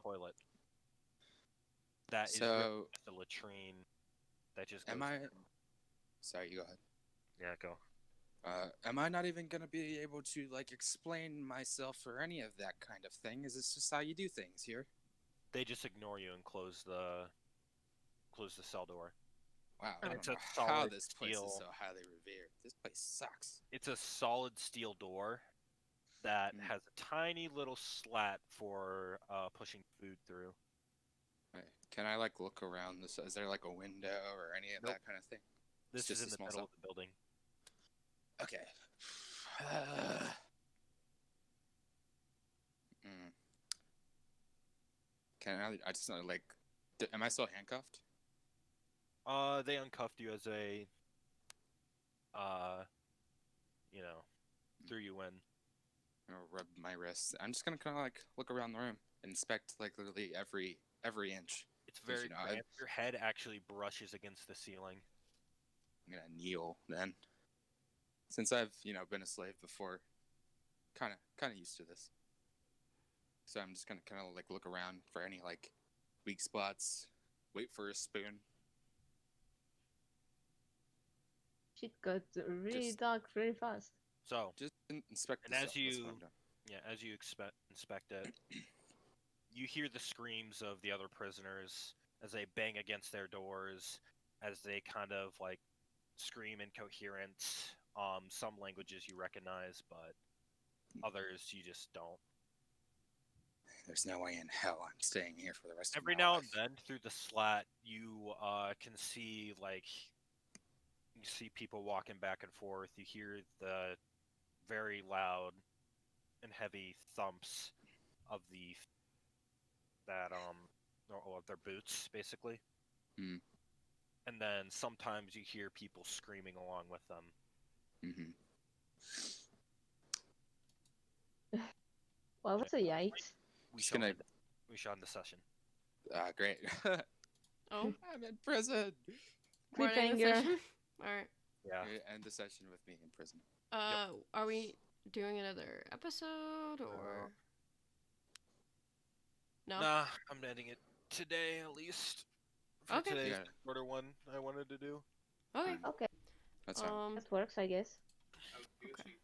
toilet. That is really So, just a latrine that just goes. am I? Sorry, you go ahead. Yeah, go. Am I not even gonna be able to like explain myself or any of that kind of thing? Is this just how you do things here? They just ignore you and close the cell door. Wow, I Oh. don't It's know a how solid this place steel. is so highly revered. This place sucks. It's a solid steel door that Mm. has a tiny little slat for pushing food through. Right. Can I like look around this? Is there like a window or any of Nope. that kind of thing? This It's is just in a the small middle cell. of the building. Okay. Mm. Can I just like? Am I still handcuffed? They uncuffed you as a, uh, you know, threw you in. Or rub my wrists. I'm just gonna kind of like look around the room, inspect like literally every inch. It's 'Cause, very you know, cramped. Your head actually brushes against the ceiling. I'm gonna kneel then, since I've been a slave before. Kind of used to this. So I'm just gonna kind of like look around for any like weak spots. Wait for a spoon. Shit got really Just dark really fast. So, just inspect and the as cell. That's what you, I'm doing. yeah, as you inspect it, you hear the screams of the other prisoners as they bang against their doors, as they kind of like scream incoherent. Some languages you recognize, but others you just don't. There's no way in hell I'm staying here for the rest of Every my now life. and then, through the slat, you can see people walking back and forth. You hear the very loud and heavy thumps of of their boots, basically. Hmm. And then sometimes you hear people screaming along with them. Mm-hmm. Well, that's a yikes. We Just shall gonna. end the session. Great. Oh, I'm in prison. we're ending the Cliffhanger. session. All right. Yeah. End the session with me in prison. Are we doing another episode or no? Nah, I'm ending it today at least. For Okay. today's Yeah. shorter one I wanted to do. Okay. Okay, That's fine. that works, I guess. Okay.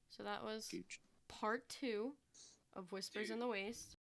So that was Gooch. part 2 of Whispers in the Waste.